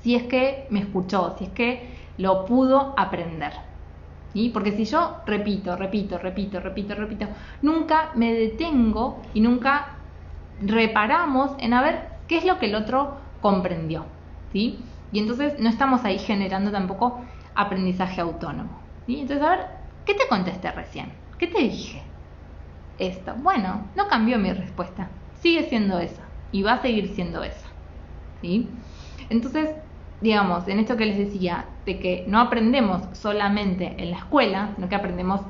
si es que me escuchó, si es que lo pudo aprender. ¿Sí? Porque si yo repito, nunca me detengo y nunca reparamos en a ver qué es lo que el otro comprendió. ¿Sí? Y entonces no estamos ahí generando tampoco aprendizaje autónomo. ¿Sí? Entonces, a ver, ¿qué te contesté recién? ¿Qué te dije? Esto. Bueno, no cambió mi respuesta. Sigue siendo esa. Y va a seguir siendo esa. ¿Sí? Entonces, digamos, en esto que les decía, de que no aprendemos solamente en la escuela, sino que aprendemos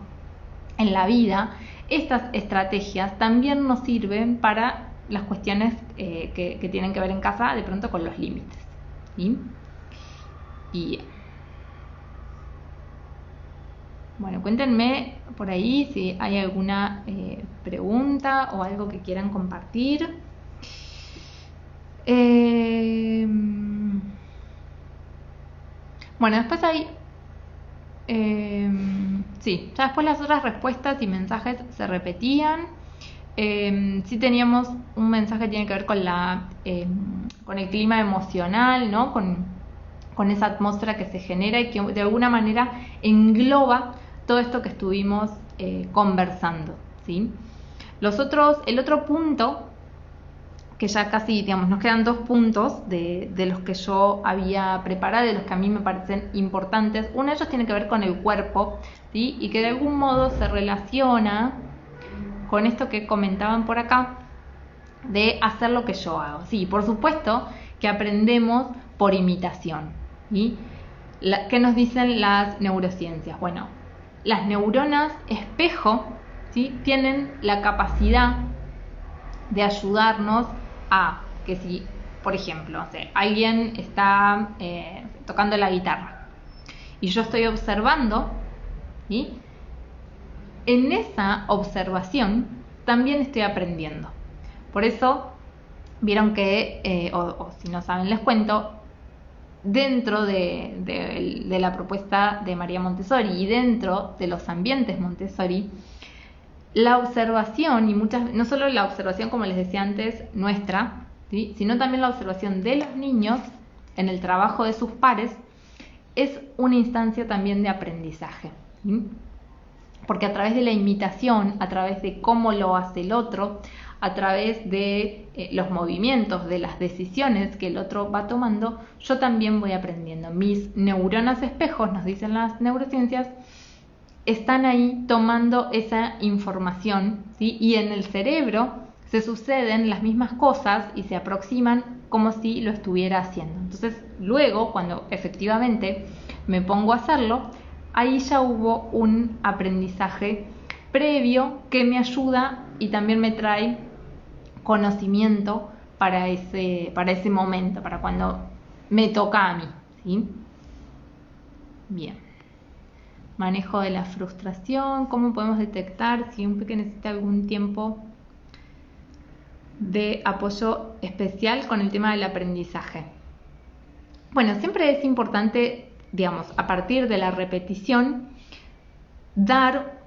en la vida, estas estrategias también nos sirven para las cuestiones que tienen que ver en casa, de pronto con los límites. ¿Sí? Y bueno, cuéntenme por ahí si hay alguna pregunta o algo que quieran compartir. Bueno, después hay... sí, ya después las otras respuestas y mensajes se repetían. Sí teníamos un mensaje que tiene que ver con con el clima emocional, ¿no? Con esa atmósfera que se genera y que de alguna manera engloba todo esto que estuvimos conversando, ¿sí? El otro punto, que ya casi, digamos, nos quedan 2 puntos de los que yo había preparado, de los que a mí me parecen importantes. Uno de ellos tiene que ver con el cuerpo, ¿sí? Y que de algún modo se relaciona con esto que comentaban por acá, de hacer lo que yo hago. Sí, por supuesto que aprendemos por imitación. ¿Sí? ¿Qué nos dicen las neurociencias? Bueno, las neuronas espejo, ¿sí? Tienen la capacidad de ayudarnos a que si, por ejemplo, o sea, alguien está tocando la guitarra y yo estoy observando, ¿sí? En esa observación también estoy aprendiendo. Por eso, vieron que, o si no saben les cuento, dentro de la propuesta de María Montessori y dentro de los ambientes Montessori, la observación, y no solo la observación, como les decía antes, nuestra, ¿sí? Sino también la observación de los niños en el trabajo de sus pares, es una instancia también de aprendizaje. ¿Sí? Porque a través de la imitación, a través de cómo lo hace el otro, a través de los movimientos, de las decisiones que el otro va tomando, yo también voy aprendiendo. Mis neuronas espejos, nos dicen las neurociencias, están ahí tomando esa información, ¿sí? Y en el cerebro se suceden las mismas cosas y se aproximan como si lo estuviera haciendo. Entonces, luego, cuando efectivamente me pongo a hacerlo, ahí ya hubo un aprendizaje previo que me ayuda y también me trae conocimiento para ese momento, para cuando me toca a mí, ¿sí? Bien. Manejo de la frustración, cómo podemos detectar si un pequeño necesita algún tiempo de apoyo especial con el tema del aprendizaje. Bueno, siempre es importante, digamos, a partir de la repetición, dar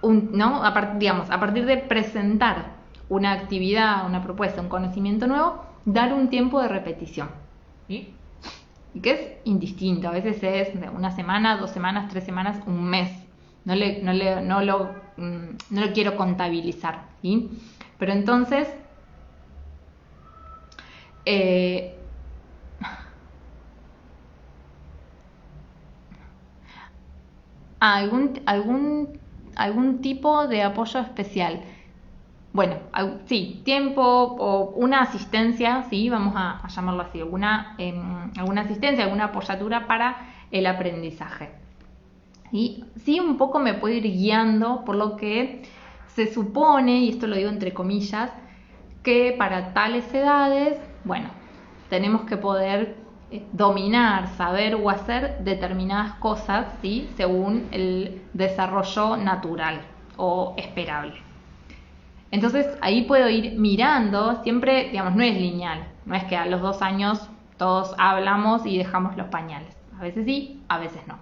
a partir de presentar una actividad, una propuesta, un conocimiento nuevo, dar un tiempo de repetición, ¿sí? Y que es indistinto, a veces es de 1 semana, 2 semanas, 3 semanas, un mes. No lo quiero contabilizar, ¿sí? Pero entonces algún tipo de apoyo especial. Bueno, sí, tiempo o una asistencia, sí, vamos a llamarlo así, alguna asistencia, alguna apoyatura para el aprendizaje. Y sí, un poco me puedo ir guiando por lo que se supone, y esto lo digo entre comillas, que para tales edades, bueno, tenemos que poder dominar, saber o hacer determinadas cosas, ¿sí? Según el desarrollo natural o esperable. Entonces ahí puedo ir mirando, siempre, digamos, no es lineal, no es que a los 2 años todos hablamos y dejamos los pañales. A veces sí, a veces no.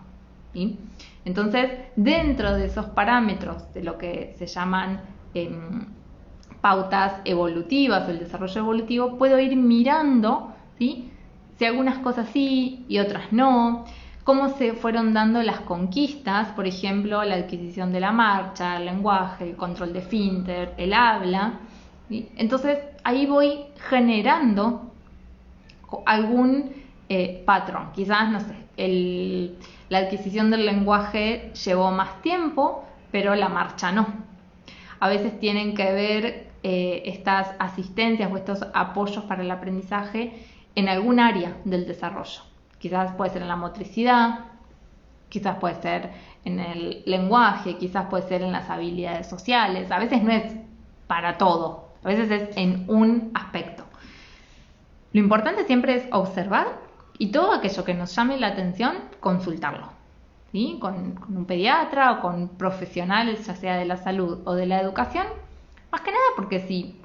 ¿Sí? Entonces, dentro de esos parámetros de lo que se llaman pautas evolutivas o el desarrollo evolutivo, puedo ir mirando, ¿sí?, si algunas cosas sí y otras no, cómo se fueron dando las conquistas, por ejemplo, la adquisición de la marcha, el lenguaje, el control de esfínter, el habla, ¿sí? Entonces ahí voy generando algún patrón. Quizás, no sé, la adquisición del lenguaje llevó más tiempo, pero la marcha no. A veces tienen que ver estas asistencias o estos apoyos para el aprendizaje en algún área del desarrollo. Quizás puede ser en la motricidad, quizás puede ser en el lenguaje, quizás puede ser en las habilidades sociales. A veces no es para todo, a veces es en un aspecto. Lo importante siempre es observar y todo aquello que nos llame la atención, consultarlo, ¿sí? Con un pediatra o con profesionales, ya sea de la salud o de la educación. Más que nada porque si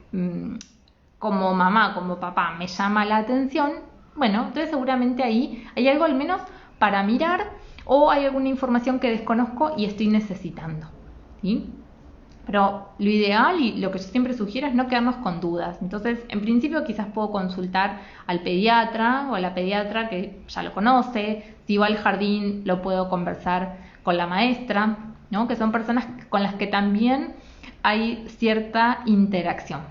como mamá, como papá me llama la atención, bueno, entonces seguramente ahí hay algo al menos para mirar o hay alguna información que desconozco y estoy necesitando, ¿sí? Pero lo ideal y lo que yo siempre sugiero es no quedarnos con dudas. Entonces, en principio quizás puedo consultar al pediatra o a la pediatra que ya lo conoce. Si va al jardín, lo puedo conversar con la maestra, ¿no? Que son personas con las que también hay cierta interacción.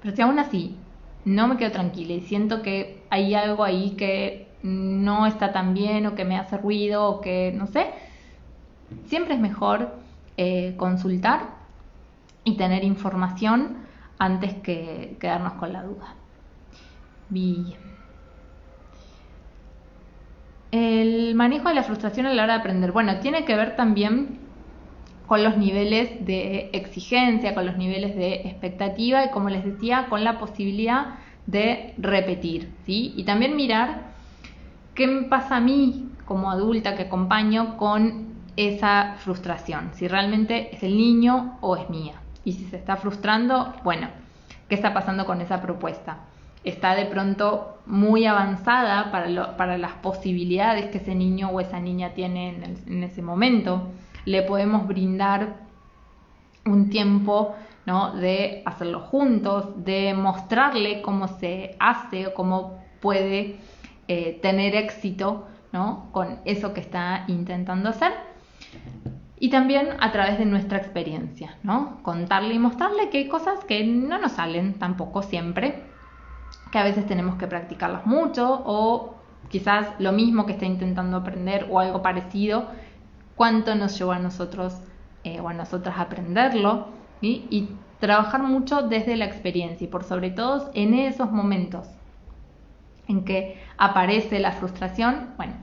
Pero si aún así no me quedo tranquila y siento que hay algo ahí que no está tan bien o que me hace ruido o que no sé, siempre es mejor consultar y tener información antes que quedarnos con la duda. Bien. El manejo de la frustración a la hora de aprender. Bueno, tiene que ver también con los niveles de exigencia, con los niveles de expectativa y, como les decía, con la posibilidad de repetir, ¿sí? Y también mirar qué me pasa a mí como adulta que acompaño con esa frustración, si realmente es el niño o es mía. Y si se está frustrando, bueno, ¿qué está pasando con esa propuesta? Está de pronto muy avanzada para las posibilidades que ese niño o esa niña tiene en ese momento. Le podemos brindar un tiempo, ¿no?, de hacerlo juntos, de mostrarle cómo se hace o cómo puede tener éxito, ¿no?, con eso que está intentando hacer. Y también a través de nuestra experiencia, ¿no? Contarle y mostrarle que hay cosas que no nos salen tampoco siempre, que a veces tenemos que practicarlas mucho o quizás lo mismo que está intentando aprender o algo parecido, cuánto nos llevó a nosotros o a nosotras aprenderlo, ¿sí? Y trabajar mucho desde la experiencia y por sobre todo en esos momentos en que aparece la frustración, bueno,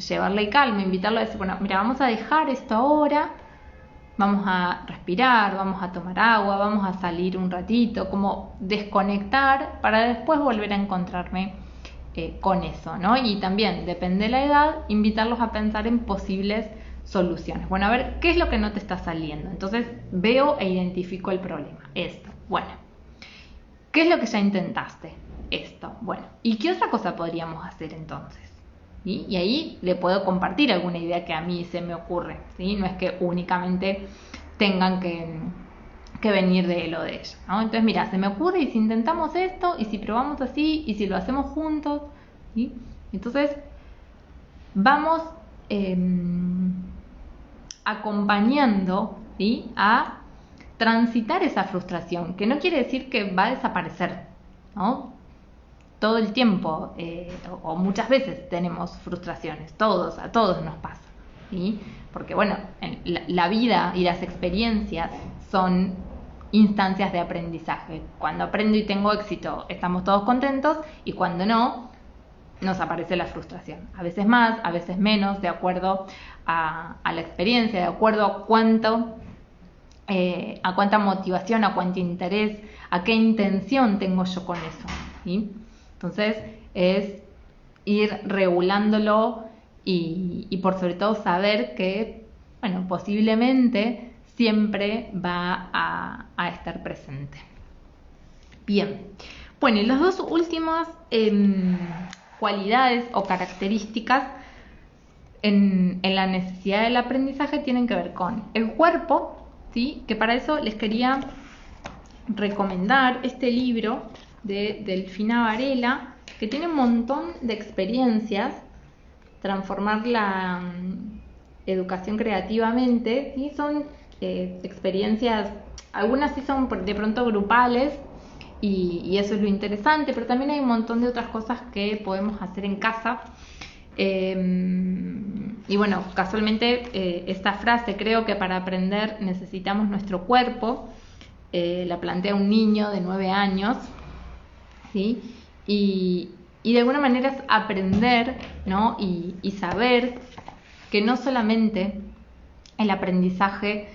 llevarle calma, invitarlo a decir, bueno, mira, vamos a dejar esto ahora, vamos a respirar, vamos a tomar agua, vamos a salir un ratito, como desconectar para después volver a encontrarme con eso, ¿no? Y también, depende de la edad, invitarlos a pensar en posibles soluciones. Bueno, a ver, ¿qué es lo que no te está saliendo? Entonces, veo e identifico el problema. Esto, bueno. ¿Qué es lo que ya intentaste? Esto, bueno. ¿Y qué otra cosa podríamos hacer entonces? ¿Sí? Y ahí le puedo compartir alguna idea que a mí se me ocurre, ¿sí? No es que únicamente tengan que venir de él o de ella, ¿no? Entonces, mira, se me ocurre, y si intentamos esto, y si probamos así, y si lo hacemos juntos, ¿sí? Entonces, vamos acompañando, ¿sí?, a transitar esa frustración, que no quiere decir que va a desaparecer, ¿no? Todo el tiempo o muchas veces tenemos frustraciones, a todos nos pasa, ¿sí? Porque bueno, la vida y las experiencias son instancias de aprendizaje. Cuando aprendo y tengo éxito, estamos todos contentos, y cuando no, nos aparece la frustración. A veces más, a veces menos, de acuerdo a la experiencia, de acuerdo a cuánta motivación, a cuánto interés, a qué intención tengo yo con eso, ¿sí? Entonces es ir regulándolo y por sobre todo saber que, bueno, posiblemente siempre va a estar presente. Bien, bueno, y las dos últimas cualidades o características en la necesidad del aprendizaje tienen que ver con el cuerpo, ¿sí? Que para eso les quería recomendar este libro de Delfina Varela, que tiene un montón de experiencias, transformar la educación creativamente, ¿sí? Son experiencias, algunas sí son de pronto grupales, y eso es lo interesante, pero también hay un montón de otras cosas que podemos hacer en casa. Y bueno, casualmente esta frase, creo que para aprender necesitamos nuestro cuerpo, la plantea un niño de 9 años, ¿sí? Y de alguna manera es aprender, ¿no? Y saber que no solamente el aprendizaje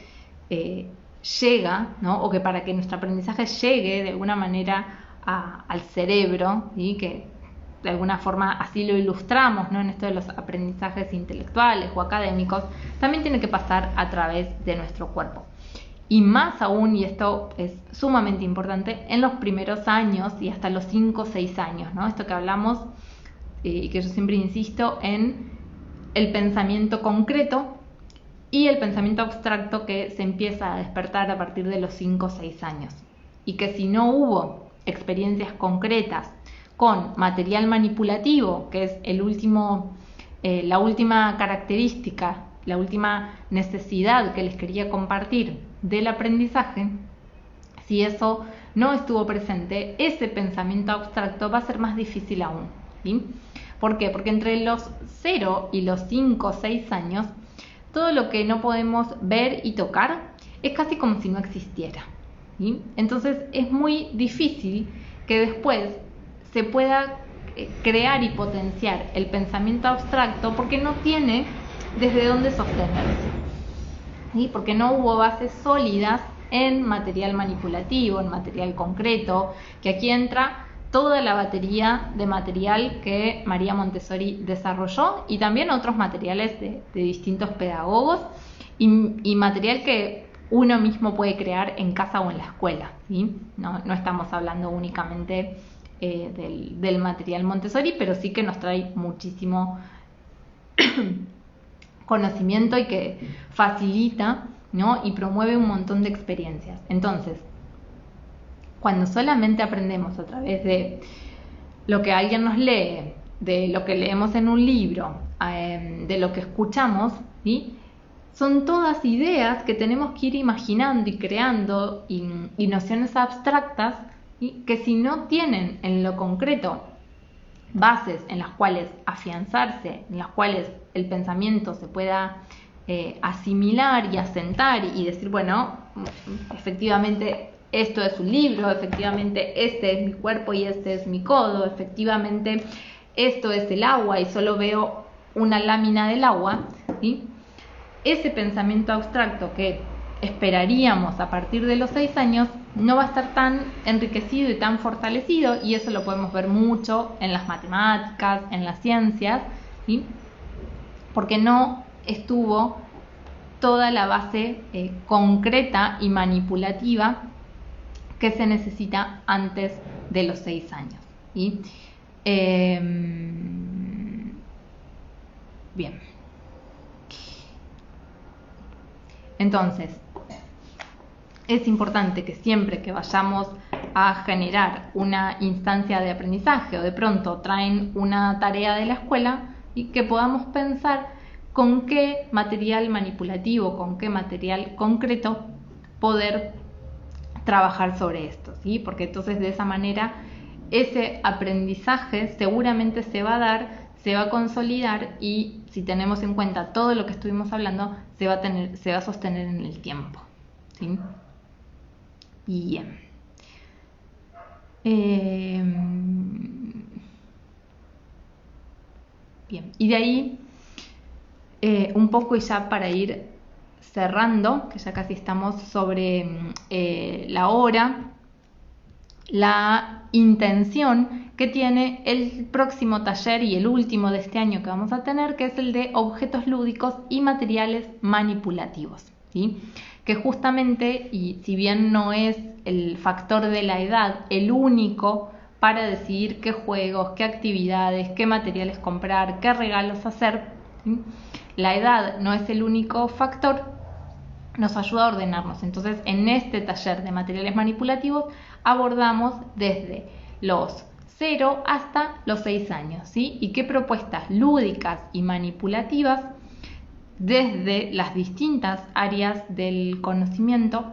llega, ¿no? O que para que nuestro aprendizaje llegue de alguna manera al cerebro, ¿sí? Que de alguna forma así lo ilustramos, ¿no? En esto de los aprendizajes intelectuales o académicos, también tiene que pasar a través de nuestro cuerpo. Y más aún, y esto es sumamente importante, en los primeros años y hasta los 5 o 6 años, ¿no? Esto que hablamos y que yo siempre insisto en el pensamiento concreto y el pensamiento abstracto que se empieza a despertar a partir de los 5 o 6 años. Y que si no hubo experiencias concretas con material manipulativo, que es la última característica, la última necesidad que les quería compartir del aprendizaje, si eso no estuvo presente, ese pensamiento abstracto va a ser más difícil aún, ¿sí? ¿Por qué? Porque entre los 0 y los 5 o 6 años, todo lo que no podemos ver y tocar es casi como si no existiera, ¿sí? Entonces es muy difícil que después se pueda crear y potenciar el pensamiento abstracto porque no tiene desde dónde sostenerse, ¿sí? Porque no hubo bases sólidas en material manipulativo, en material concreto, que aquí entra toda la batería de material que María Montessori desarrolló y también otros materiales de distintos pedagogos y material que uno mismo puede crear en casa o en la escuela, ¿sí? No estamos hablando únicamente del material Montessori, pero sí que nos trae muchísimo conocimiento y que facilita, ¿no? Y promueve un montón de experiencias. Entonces, cuando solamente aprendemos a través de lo que alguien nos lee, de lo que leemos en un libro, de lo que escuchamos, ¿sí? Son todas ideas que tenemos que ir imaginando y creando y nociones abstractas, ¿sí? Que si no tienen en lo concreto bases en las cuales afianzarse, en las cuales el pensamiento se pueda asimilar y asentar y decir, bueno, efectivamente esto es un libro, efectivamente este es mi cuerpo y este es mi codo, efectivamente esto es el agua y solo veo una lámina del agua, ¿sí? Ese pensamiento abstracto que esperaríamos a partir de los 6 años no va a estar tan enriquecido y tan fortalecido, y eso lo podemos ver mucho en las matemáticas, en las ciencias, ¿sí? Porque no estuvo toda la base concreta y manipulativa que se necesita antes de los 6 años, ¿sí? Bien. Entonces, es importante que siempre que vayamos a generar una instancia de aprendizaje o de pronto traen una tarea de la escuela, y que podamos pensar con qué material manipulativo, con qué material concreto poder trabajar sobre esto, ¿sí? Porque entonces de esa manera ese aprendizaje seguramente se va a dar, se va a consolidar y si tenemos en cuenta todo lo que estuvimos hablando, se va a sostener en el tiempo, ¿sí? Bien. Bien. Y de ahí un poco, y ya para ir cerrando, que ya casi estamos sobre la hora, la intención que tiene el próximo taller y el último de este año que vamos a tener, que es el de objetos lúdicos y materiales manipulativos, ¿sí? Que justamente, y si bien no es el factor de la edad el único para decidir qué juegos, qué actividades, qué materiales comprar, qué regalos hacer, ¿sí? La edad no es el único factor, nos ayuda a ordenarnos. Entonces, en este taller de materiales manipulativos abordamos desde los 0 hasta los 6 años, ¿sí? Y qué propuestas lúdicas y manipulativas desde las distintas áreas del conocimiento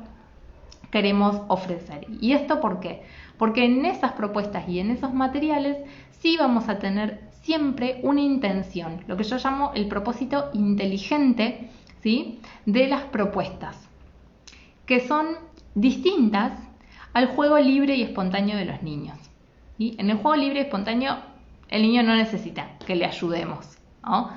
queremos ofrecer. ¿Y esto por qué? Porque en esas propuestas y en esos materiales sí vamos a tener siempre una intención, lo que yo llamo el propósito inteligente, ¿sí? De las propuestas, que son distintas al juego libre y espontáneo de los niños, ¿sí? En el juego libre y espontáneo el niño no necesita que le ayudemos, ¿no?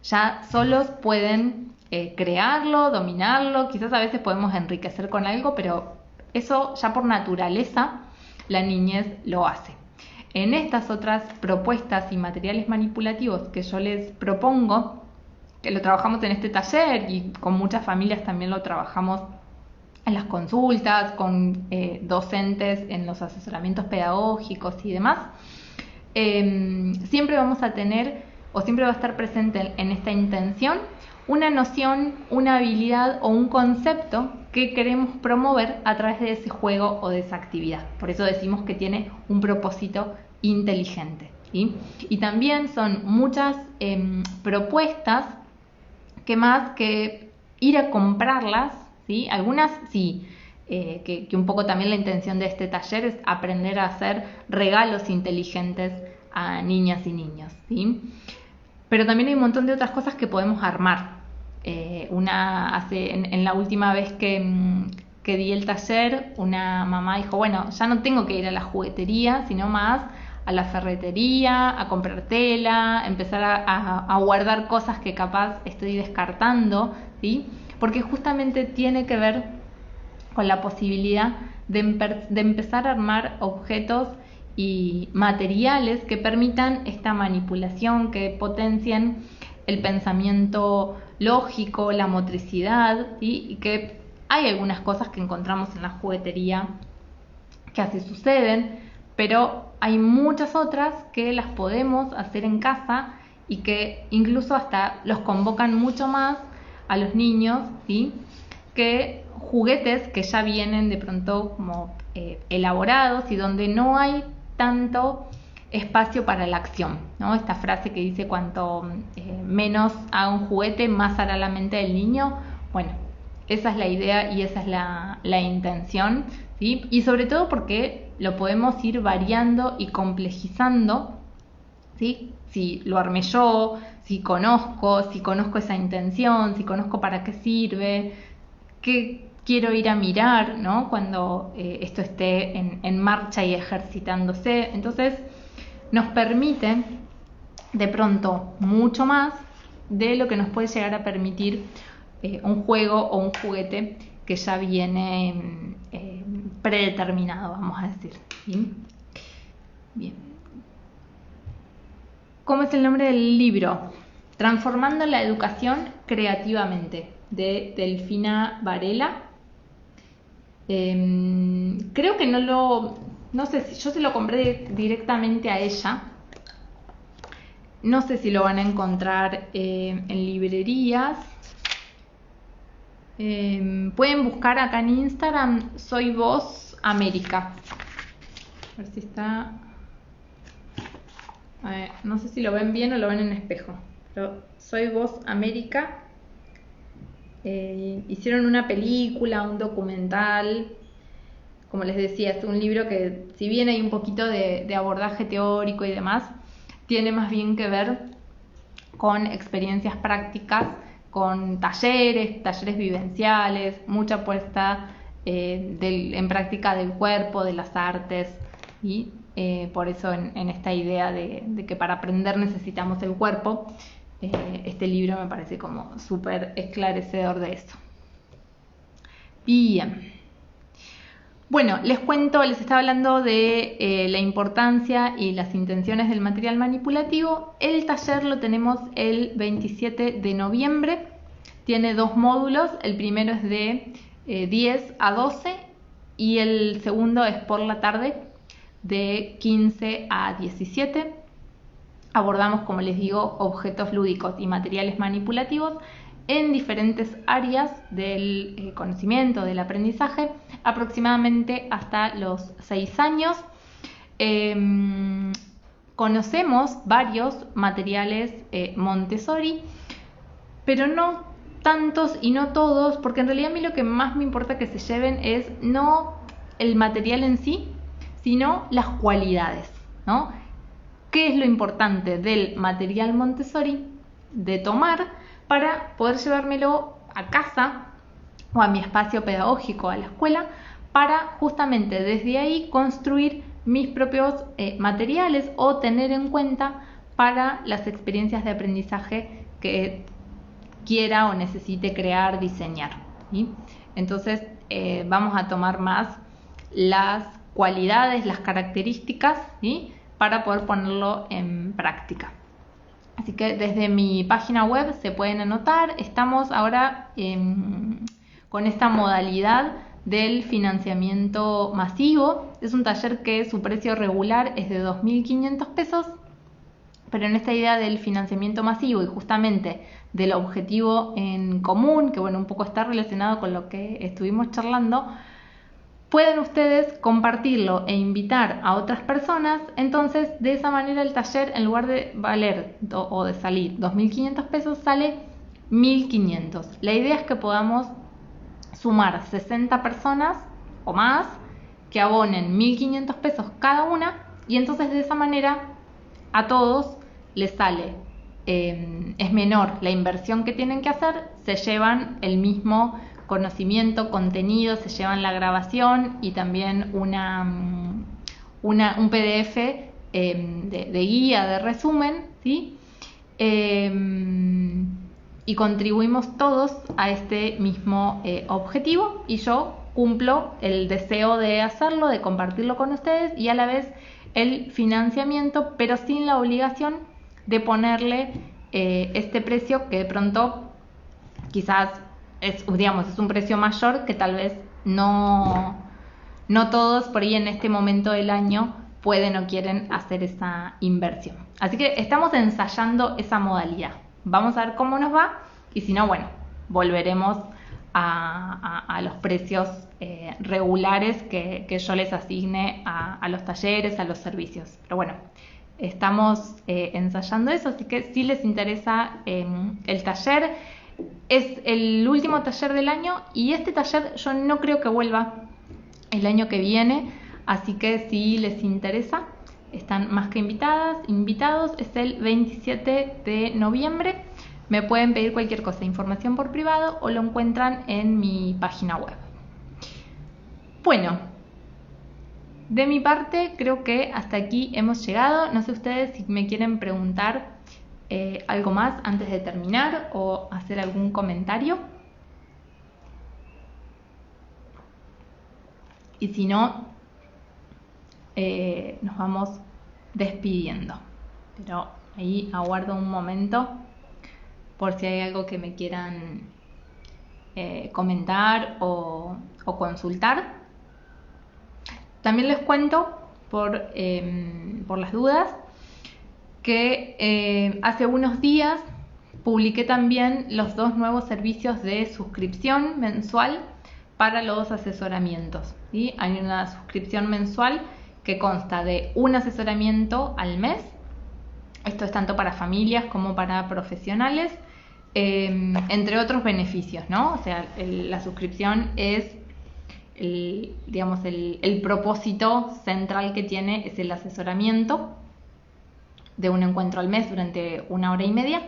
Ya solos pueden crearlo, dominarlo, quizás a veces podemos enriquecer con algo, pero eso ya por naturaleza la niñez lo hace. En estas otras propuestas y materiales manipulativos que yo les propongo, que lo trabajamos en este taller y con muchas familias también lo trabajamos en las consultas, con docentes en los asesoramientos pedagógicos y demás, siempre vamos a tener o siempre va a estar presente en esta intención una noción, una habilidad o un concepto que queremos promover a través de ese juego o de esa actividad. Por eso decimos que tiene un propósito inteligente, ¿sí? Y también son muchas propuestas que más que ir a comprarlas, ¿sí? Algunas sí, que un poco también la intención de este taller es aprender a hacer regalos inteligentes a niñas y niños, ¿sí? Pero también hay un montón de otras cosas que podemos armar. En la última vez que di el taller, una mamá dijo, bueno, ya no tengo que ir a la juguetería, sino más a la ferretería, a comprar tela, empezar a guardar cosas que capaz estoy descartando, ¿sí? Porque justamente tiene que ver con la posibilidad de empezar a armar objetos y materiales que permitan esta manipulación, que potencien el pensamiento lógico, la motricidad, ¿sí? Y que hay algunas cosas que encontramos en la juguetería que así suceden, pero hay muchas otras que las podemos hacer en casa y que incluso hasta los convocan mucho más a los niños, ¿sí? Que juguetes que ya vienen de pronto como elaborados y donde no hay tanto espacio para la acción, ¿no? Esta frase que dice cuanto menos haga un juguete, más hará la mente del niño. Bueno, esa es la idea y esa es la intención, ¿sí? Y sobre todo porque lo podemos ir variando y complejizando, ¿sí? Si lo armé yo, si conozco esa intención, si conozco para qué sirve, qué quiero ir a mirar, ¿no? Cuando esto esté en marcha y ejercitándose. Entonces nos permite de pronto mucho más de lo que nos puede llegar a permitir un juego o un juguete que ya viene predeterminado, vamos a decir, ¿sí? Bien. ¿Cómo es el nombre del libro? Transformando la educación creativamente, de Delfina Varela. Creo que no sé si yo se lo compré directamente a ella. No sé si lo van a encontrar en librerías. Pueden buscar acá en Instagram, Soy Voz América. A ver si está. No sé si lo ven bien o lo ven en espejo. Pero Soy Voz América. Hicieron una película, un documental. Como les decía, es un libro que, si bien hay un poquito de abordaje teórico y demás, tiene más bien que ver con experiencias prácticas, con talleres vivenciales, mucha puesta en práctica del cuerpo, de las artes, y por eso en esta idea de que para aprender necesitamos el cuerpo, este libro me parece como súper esclarecedor de eso. Bien. Bueno, les cuento, les estaba hablando de la importancia y las intenciones del material manipulativo. El taller lo tenemos el 27 de noviembre Tiene 2 módulos, el primero es de 10 a 12 y el segundo es por la tarde de 15 a 17. Abordamos, como les digo, objetos lúdicos y materiales manipulativos en diferentes áreas del conocimiento, del aprendizaje, aproximadamente hasta los 6 años. Conocemos varios materiales Montessori, pero no tantos y no todos, porque en realidad a mí lo que más me importa que se lleven es no el material en sí, sino las cualidades, ¿no? ¿Qué es lo importante del material Montessori de tomar para poder llevármelo a casa o a mi espacio pedagógico, a la escuela, para justamente desde ahí construir mis propios materiales o tener en cuenta para las experiencias de aprendizaje que quiera o necesite crear, diseñar, ¿sí? Entonces vamos a tomar más las cualidades, las características, ¿sí? Para poder ponerlo en práctica. Así que desde mi página web se pueden anotar. Estamos ahora con esta modalidad del financiamiento masivo. Es un taller que su precio regular es de 2.500 pesos, pero en esta idea del financiamiento masivo y justamente del objetivo en común, que bueno, un poco está relacionado con lo que estuvimos charlando, pueden ustedes compartirlo e invitar a otras personas. Entonces de esa manera el taller, en lugar de valer o de salir 2.500 pesos, sale 1.500. La idea es que podamos sumar 60 personas o más que abonen 1.500 pesos cada una, y entonces de esa manera a todos les sale, es menor la inversión que tienen que hacer, se llevan el mismo conocimiento, contenido, se llevan la grabación y también un PDF de guía, de resumen, ¿sí? Y contribuimos todos a este mismo objetivo, y yo cumplo el deseo de hacerlo, de compartirlo con ustedes, y a la vez el financiamiento, pero sin la obligación de ponerle este precio que de pronto quizás es un precio mayor que tal vez no todos por ahí en este momento del año pueden o quieren hacer esa inversión. Así que estamos ensayando esa modalidad. Vamos a ver cómo nos va, y si no, bueno, volveremos a los precios regulares que yo les asigne a los talleres, a los servicios. Pero bueno, estamos ensayando eso, así que si les interesa el taller, es el último taller del año, y este taller yo no creo que vuelva el año que viene, así que si les interesa, están más que invitados. Es el 27 de noviembre. Me pueden pedir cualquier cosa, información por privado, o lo encuentran en mi página web. Bueno, de mi parte creo que hasta aquí hemos llegado. No sé ustedes si me quieren preguntar algo más antes de terminar o hacer algún comentario. Y si no, nos vamos despidiendo. Pero ahí aguardo un momento por si hay algo que me quieran comentar o consultar. También les cuento, por las dudas, que hace unos días publiqué también los 2 nuevos servicios de suscripción mensual para los asesoramientos, ¿sí? Hay una suscripción mensual que consta de un asesoramiento al mes. Esto es tanto para familias como para profesionales, entre otros beneficios, ¿no? O sea, la suscripción es el propósito central que tiene es el asesoramiento de un encuentro al mes durante 1 hora y media,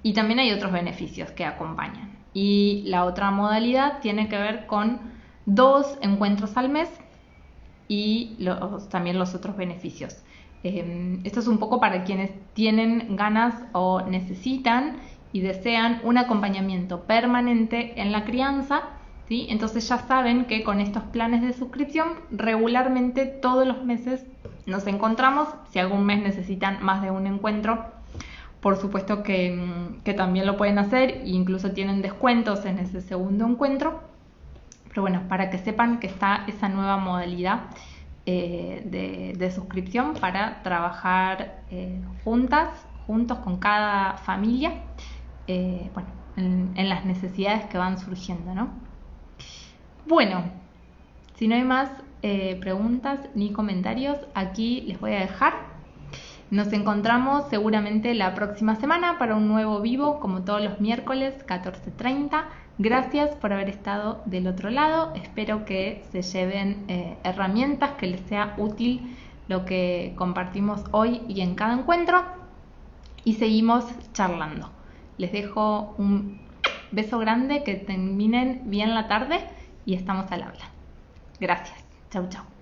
y también hay otros beneficios que acompañan. Y la otra modalidad tiene que ver con 2 encuentros al mes y también los otros beneficios. Esto es un poco para quienes tienen ganas o necesitan y desean un acompañamiento permanente en la crianza, ¿sí? Entonces ya saben que con estos planes de suscripción regularmente todos los meses nos encontramos. Si algún mes necesitan más de un encuentro, por supuesto que también lo pueden hacer, e incluso tienen descuentos en ese segundo encuentro. Pero bueno, para que sepan que está esa nueva modalidad de suscripción para trabajar juntos con cada familia, bueno, en las necesidades que van surgiendo, ¿no? Bueno, si no hay más preguntas ni comentarios, aquí les voy a dejar. Nos encontramos seguramente la próxima semana para un nuevo vivo, como todos los miércoles, 14:30. Gracias por haber estado del otro lado. Espero que se lleven herramientas, que les sea útil lo que compartimos hoy y en cada encuentro. Y seguimos charlando. Les dejo un beso grande, que terminen bien la tarde y estamos al habla. Gracias. Chau, chau.